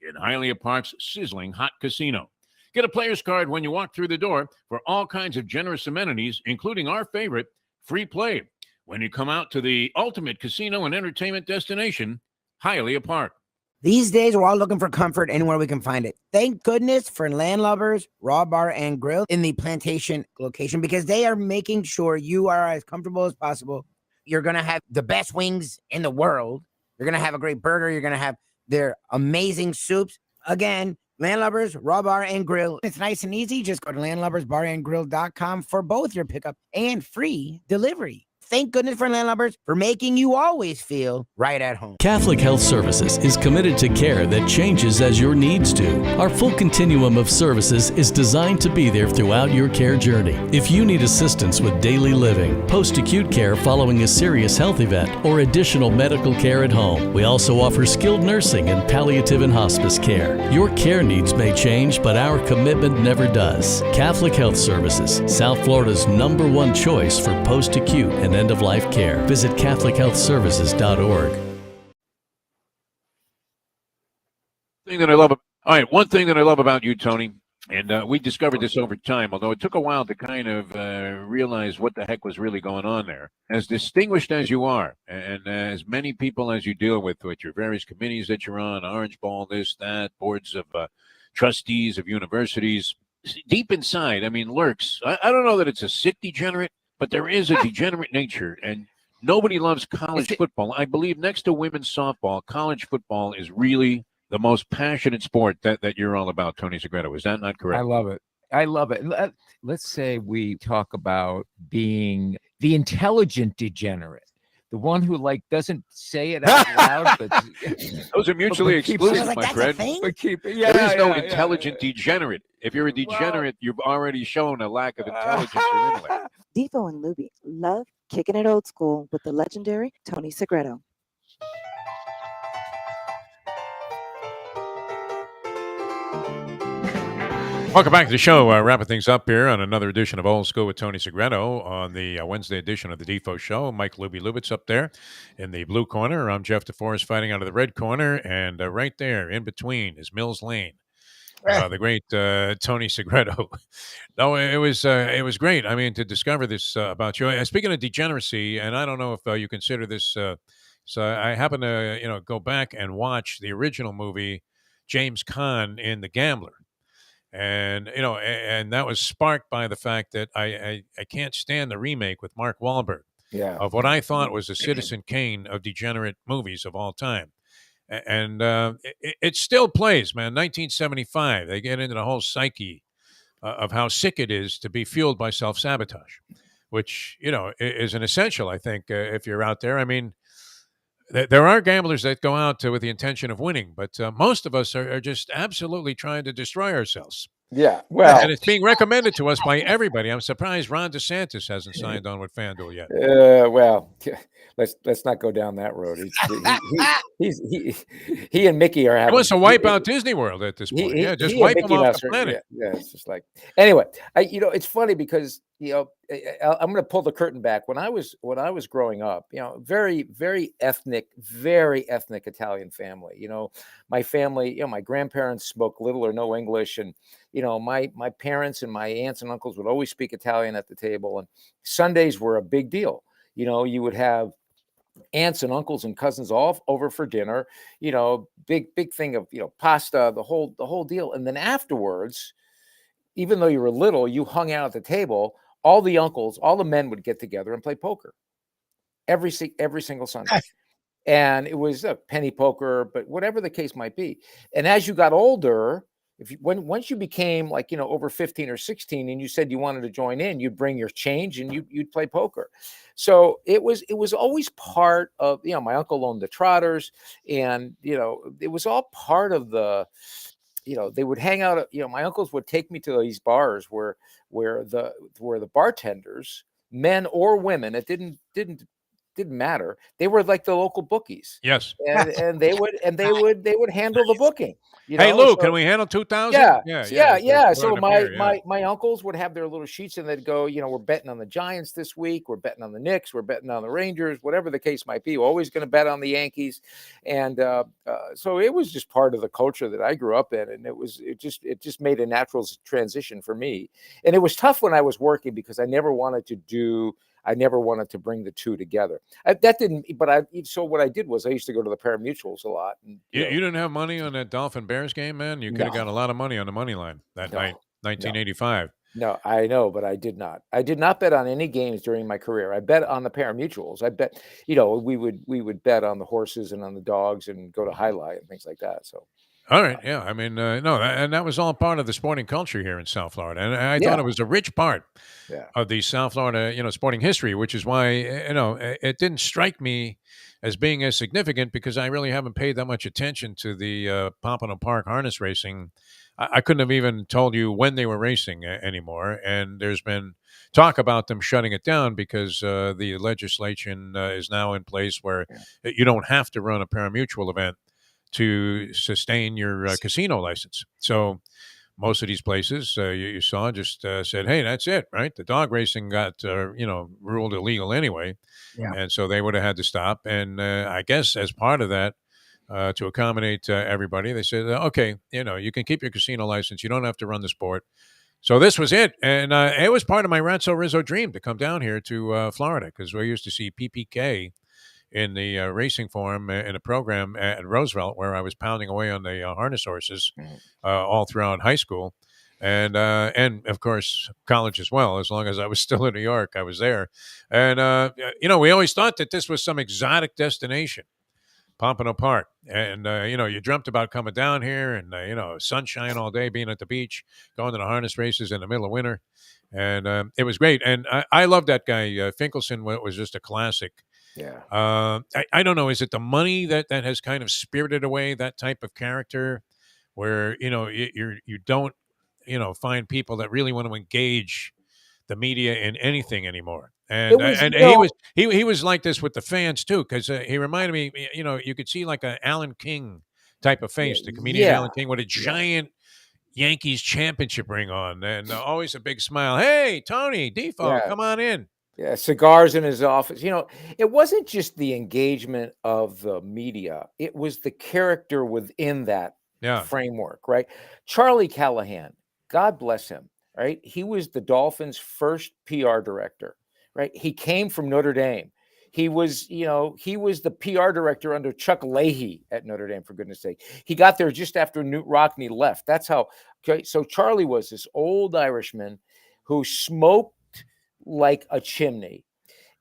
in Hialeah Park's sizzling hot casino. Get a player's card when you walk through the door for all kinds of generous amenities, including our favorite, free play, when you come out to the ultimate casino and entertainment destination, Hialeah Park. These days, we're all looking for comfort anywhere we can find it. Thank goodness for Landlubbers Raw Bar and Grill in the Plantation location, because they are making sure you are as comfortable as possible. You're going to have the best wings in the world. You're going to have a great burger. You're going to have their amazing soups. Again, Landlubbers Raw Bar and Grill. It's nice and easy. Just go to landlubbersbarandgrill.com for both your pickup and free delivery. Thank goodness for Landlubbers for making you always feel right at home. Catholic Health Services is committed to care that changes as your needs do. Our full continuum of services is designed to be there throughout your care journey. If you need assistance with daily living, post-acute care following a serious health event, or additional medical care at home, we also offer skilled nursing and palliative and hospice care. Your care needs may change, but our commitment never does. Catholic Health Services, South Florida's #1 choice for post-acute and end-of-life care. Visit CatholicHealthServices.org. One thing that I love about you, Tony, and we discovered this over time, although it took a while to kind of realize what the heck was really going on there. As distinguished as you are, and as many people as you deal with your various committees that you're on, Orange Ball, this, that, boards of trustees of universities, deep inside, I mean, lurks. I don't know that it's a sick degenerate, but there is a degenerate nature, and nobody loves college football. I believe next to women's softball, college football is really the most passionate sport that you're all about, Tony Segreto. Is that not correct? I love it. Let's say we talk about being the intelligent degenerate, the one who doesn't say it out loud, but those are mutually exclusive, my friend. But there is no intelligent degenerate. If you're a degenerate, you've already shown a lack of intelligence or intellect. Defo and Lubie love kicking it old school with the legendary Tony Segreto. Welcome back to the show. Wrapping things up here on another edition of Old School with Tony Segreto on the Wednesday edition of the Defo Show. Mike Lubitz up there in the blue corner. I'm Jeff Deforrest fighting out of the red corner. And right there in between is Mills Lane. The great Tony Segreto. No, it was great. I mean, to discover this about you. Speaking of degeneracy, and I don't know if you consider this. So I happen to go back and watch the original movie, James Caan in The Gambler. And and that was sparked by the fact that I can't stand the remake with Mark Wahlberg of what I thought was the Citizen Kane of degenerate movies of all time. And it still plays, man. 1975, they get into the whole psyche of how sick it is to be fueled by self-sabotage, which is an essential, I think, if you're out there. I mean, there are gamblers that go out with the intention of winning, but most of us are just absolutely trying to destroy ourselves. Yeah, well, and it's being recommended to us by everybody. I'm surprised Ron DeSantis hasn't signed on with FanDuel yet. Well, let's not go down that road. He and Mickey are He having. wants to wipe out Disney World at this point. Yeah, just he and wipe them Mickey off Mouse the are, planet. yeah, it's just like anyway. It's funny because I'm going to pull the curtain back. When I was growing up, very ethnic Italian family. My family, my grandparents spoke little or no English, and my parents and my aunts and uncles would always speak Italian at the table, and Sundays were a big deal. You would have aunts and uncles and cousins all over for dinner, big thing of, pasta, the whole deal. And then afterwards, even though you were little, you hung out at the table, all the uncles, all the men would get together and play poker every single Sunday. And it was a penny poker, but whatever the case might be. And as you got older, once you became like, over 15 or 16 and you said you wanted to join in, you'd bring your change and you'd play poker. So it was always part of, my uncle owned the Trotters, and, it was all part of the, they would hang out, my uncles would take me to these bars where the bartenders, men or women, it didn't matter. They were like the local bookies. Yes. And they would handle the booking. Hey, Lou, can we handle 2,000? Yeah. So my uncles would have their little sheets, and they'd go, we're betting on the Giants this week. We're betting on the Knicks. We're betting on the Rangers, whatever the case might be. We're always going to bet on the Yankees. And so it was just part of the culture that I grew up in. And it just made a natural transition for me. And it was tough when I was working because I never wanted to bring the two together. So what I did was I used to go to the pari-mutuels a lot. And, you didn't have money on that Dolphin Bears game, man? You could have got a lot of money on the money line that night, 1985. No, I know, but I did not. I did not bet on any games during my career. I bet on the pari-mutuels. I bet, we would bet on the horses and on the dogs and go to highlight and things like that. So. All right. Yeah. I mean, and that was all part of the sporting culture here in South Florida. And I thought it was a rich part of the South Florida, sporting history, which is why, it didn't strike me as being as significant because I really haven't paid that much attention to the Pompano Park harness racing. I couldn't have even told you when they were racing anymore. And there's been talk about them shutting it down because the legislation is now in place where you don't have to run a pari-mutuel event to sustain your casino license. So most of these places you saw just said, hey, that's it, right? The dog racing got, ruled illegal anyway. Yeah. And so they would have had to stop. And I guess as part of that, to accommodate everybody, they said, okay, you can keep your casino license. You don't have to run the sport. So this was it. And it was part of my Ratso Rizzo dream to come down here to Florida because we used to see PPK in the racing forum in a program at Roosevelt where I was pounding away on the harness horses all throughout high school and of course college as well. As long as I was still in New York, I was there. And, we always thought that this was some exotic destination, Pompano Park. And, you dreamt about coming down here and, sunshine all day, being at the beach, going to the harness races in the middle of winter. And it was great. And I love that guy. Finkelson was just a classic. Yeah. I don't know. Is it the money that has kind of spirited away that type of character where, you don't, find people that really want to engage the media in anything anymore. And he was like this with the fans too, because he reminded me, you could see like a Alan King type of face, the comedian Alan King with a giant Yankees championship ring on and always a big smile. Hey, Tony, Defo, come on in. Yeah, cigars in his office. It wasn't just the engagement of the media. It was the character within that framework, right? Charlie Callahan, God bless him, right? He was the Dolphins' first PR director, right? He came from Notre Dame. He was the PR director under Chuck Leahy at Notre Dame, for goodness sake. He got there just after Newt Rockne left. That's how. Okay, so Charlie was this old Irishman who smoked like a chimney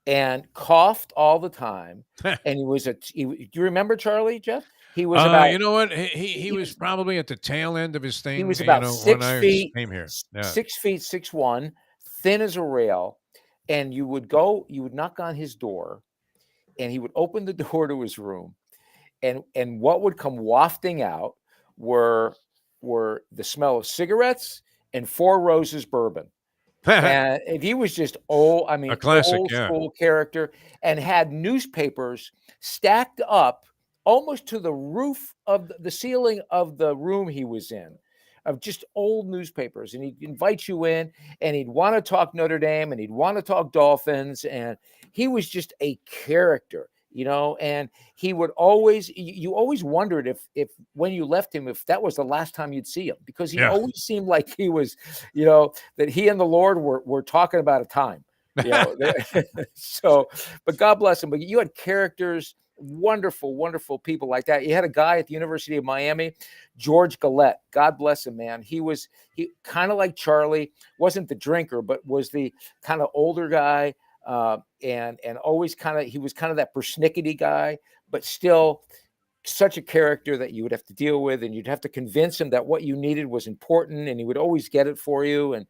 and coughed all the time. And do you remember Charlie, Jeff? He was about, you know what? He was probably at the tail end of his thing. He was about 6 feet, came here. 6 feet, 6'1", thin as a rail. And you would knock on his door and he would open the door to his room. And what would come wafting out were the smell of cigarettes and Four Roses bourbon. And he was just old. I mean, a classic, old school character, and had newspapers stacked up almost to the roof of the ceiling of the room he was in, of just old newspapers. And he'd invite you in, and he'd want to talk Notre Dame, and he'd want to talk Dolphins. And he was just a character, you know, and he would always, you always wondered if when you left him, if that was the last time you'd see him, because he always seemed like he was, you know, that he and the Lord were talking about a time, you know. So, but God bless him. But you had characters, wonderful, wonderful people like that. You had a guy at the University of Miami, George Gillette. God bless him, man. He kind of like Charlie, wasn't the drinker, but was the kind of older guy. And always he was kind of that persnickety guy, but still such a character that you would have to deal with, and you'd have to convince him that what you needed was important, and he would always get it for you. And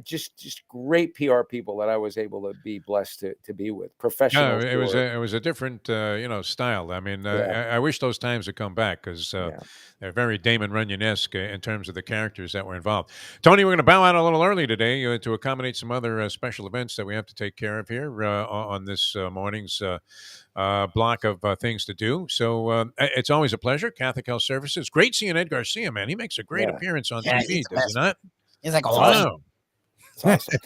just great PR people that I was able to be blessed to be with. Professional. It was a different style. I mean, I wish those times would come back, because they're very Damon Runyon-esque in terms of the characters that were involved. Tony, we're going to bow out a little early today to accommodate some other special events that we have to take care of here on this morning's block of things to do. So it's always a pleasure. Catholic Health Services. Great seeing Ed Garcia, man. He makes a great appearance on TV, does he not? He's like, wow. Awesome.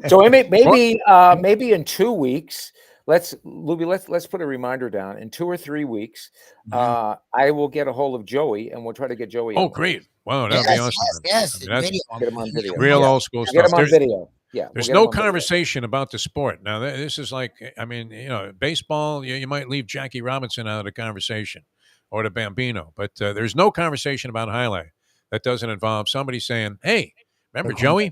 So maybe in 2 weeks, let's put a reminder down. In 2 or 3 weeks, I will get a hold of Joey, and we'll try to get Joey. Oh, great! Wow, that'd be awesome. Yes, I mean, get him on video. Real old school stuff. Get him on video. Yeah, there's no conversation about the sport. Now, this is like, I mean, you know, baseball. You might leave Jackie Robinson out of the conversation, or the Bambino, but there's no conversation about highlight that doesn't involve somebody saying, "Hey, remember Joey?"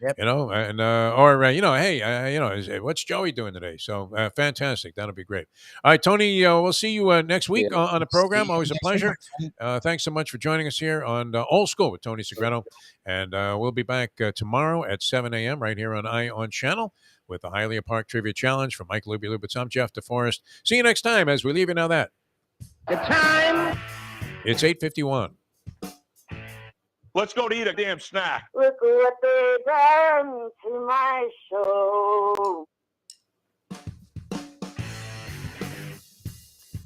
Yep. You know, and or you know, hey, you know, what's Joey doing today? So fantastic, that'll be great. All right, Tony, we'll see you next week on the program. Always a pleasure. Thanks so much for joining us here on Old School with Tony Segreto, and we'll be back tomorrow at 7 a.m. right here on ION Channel with the Hialeah Park Trivia Challenge from Mike Lubie Lubitz. I'm Jeff Deforrest. See you next time as we leave you now. That The time. It's 8:51. Let's go to eat a damn snack. Look what they done to my soul.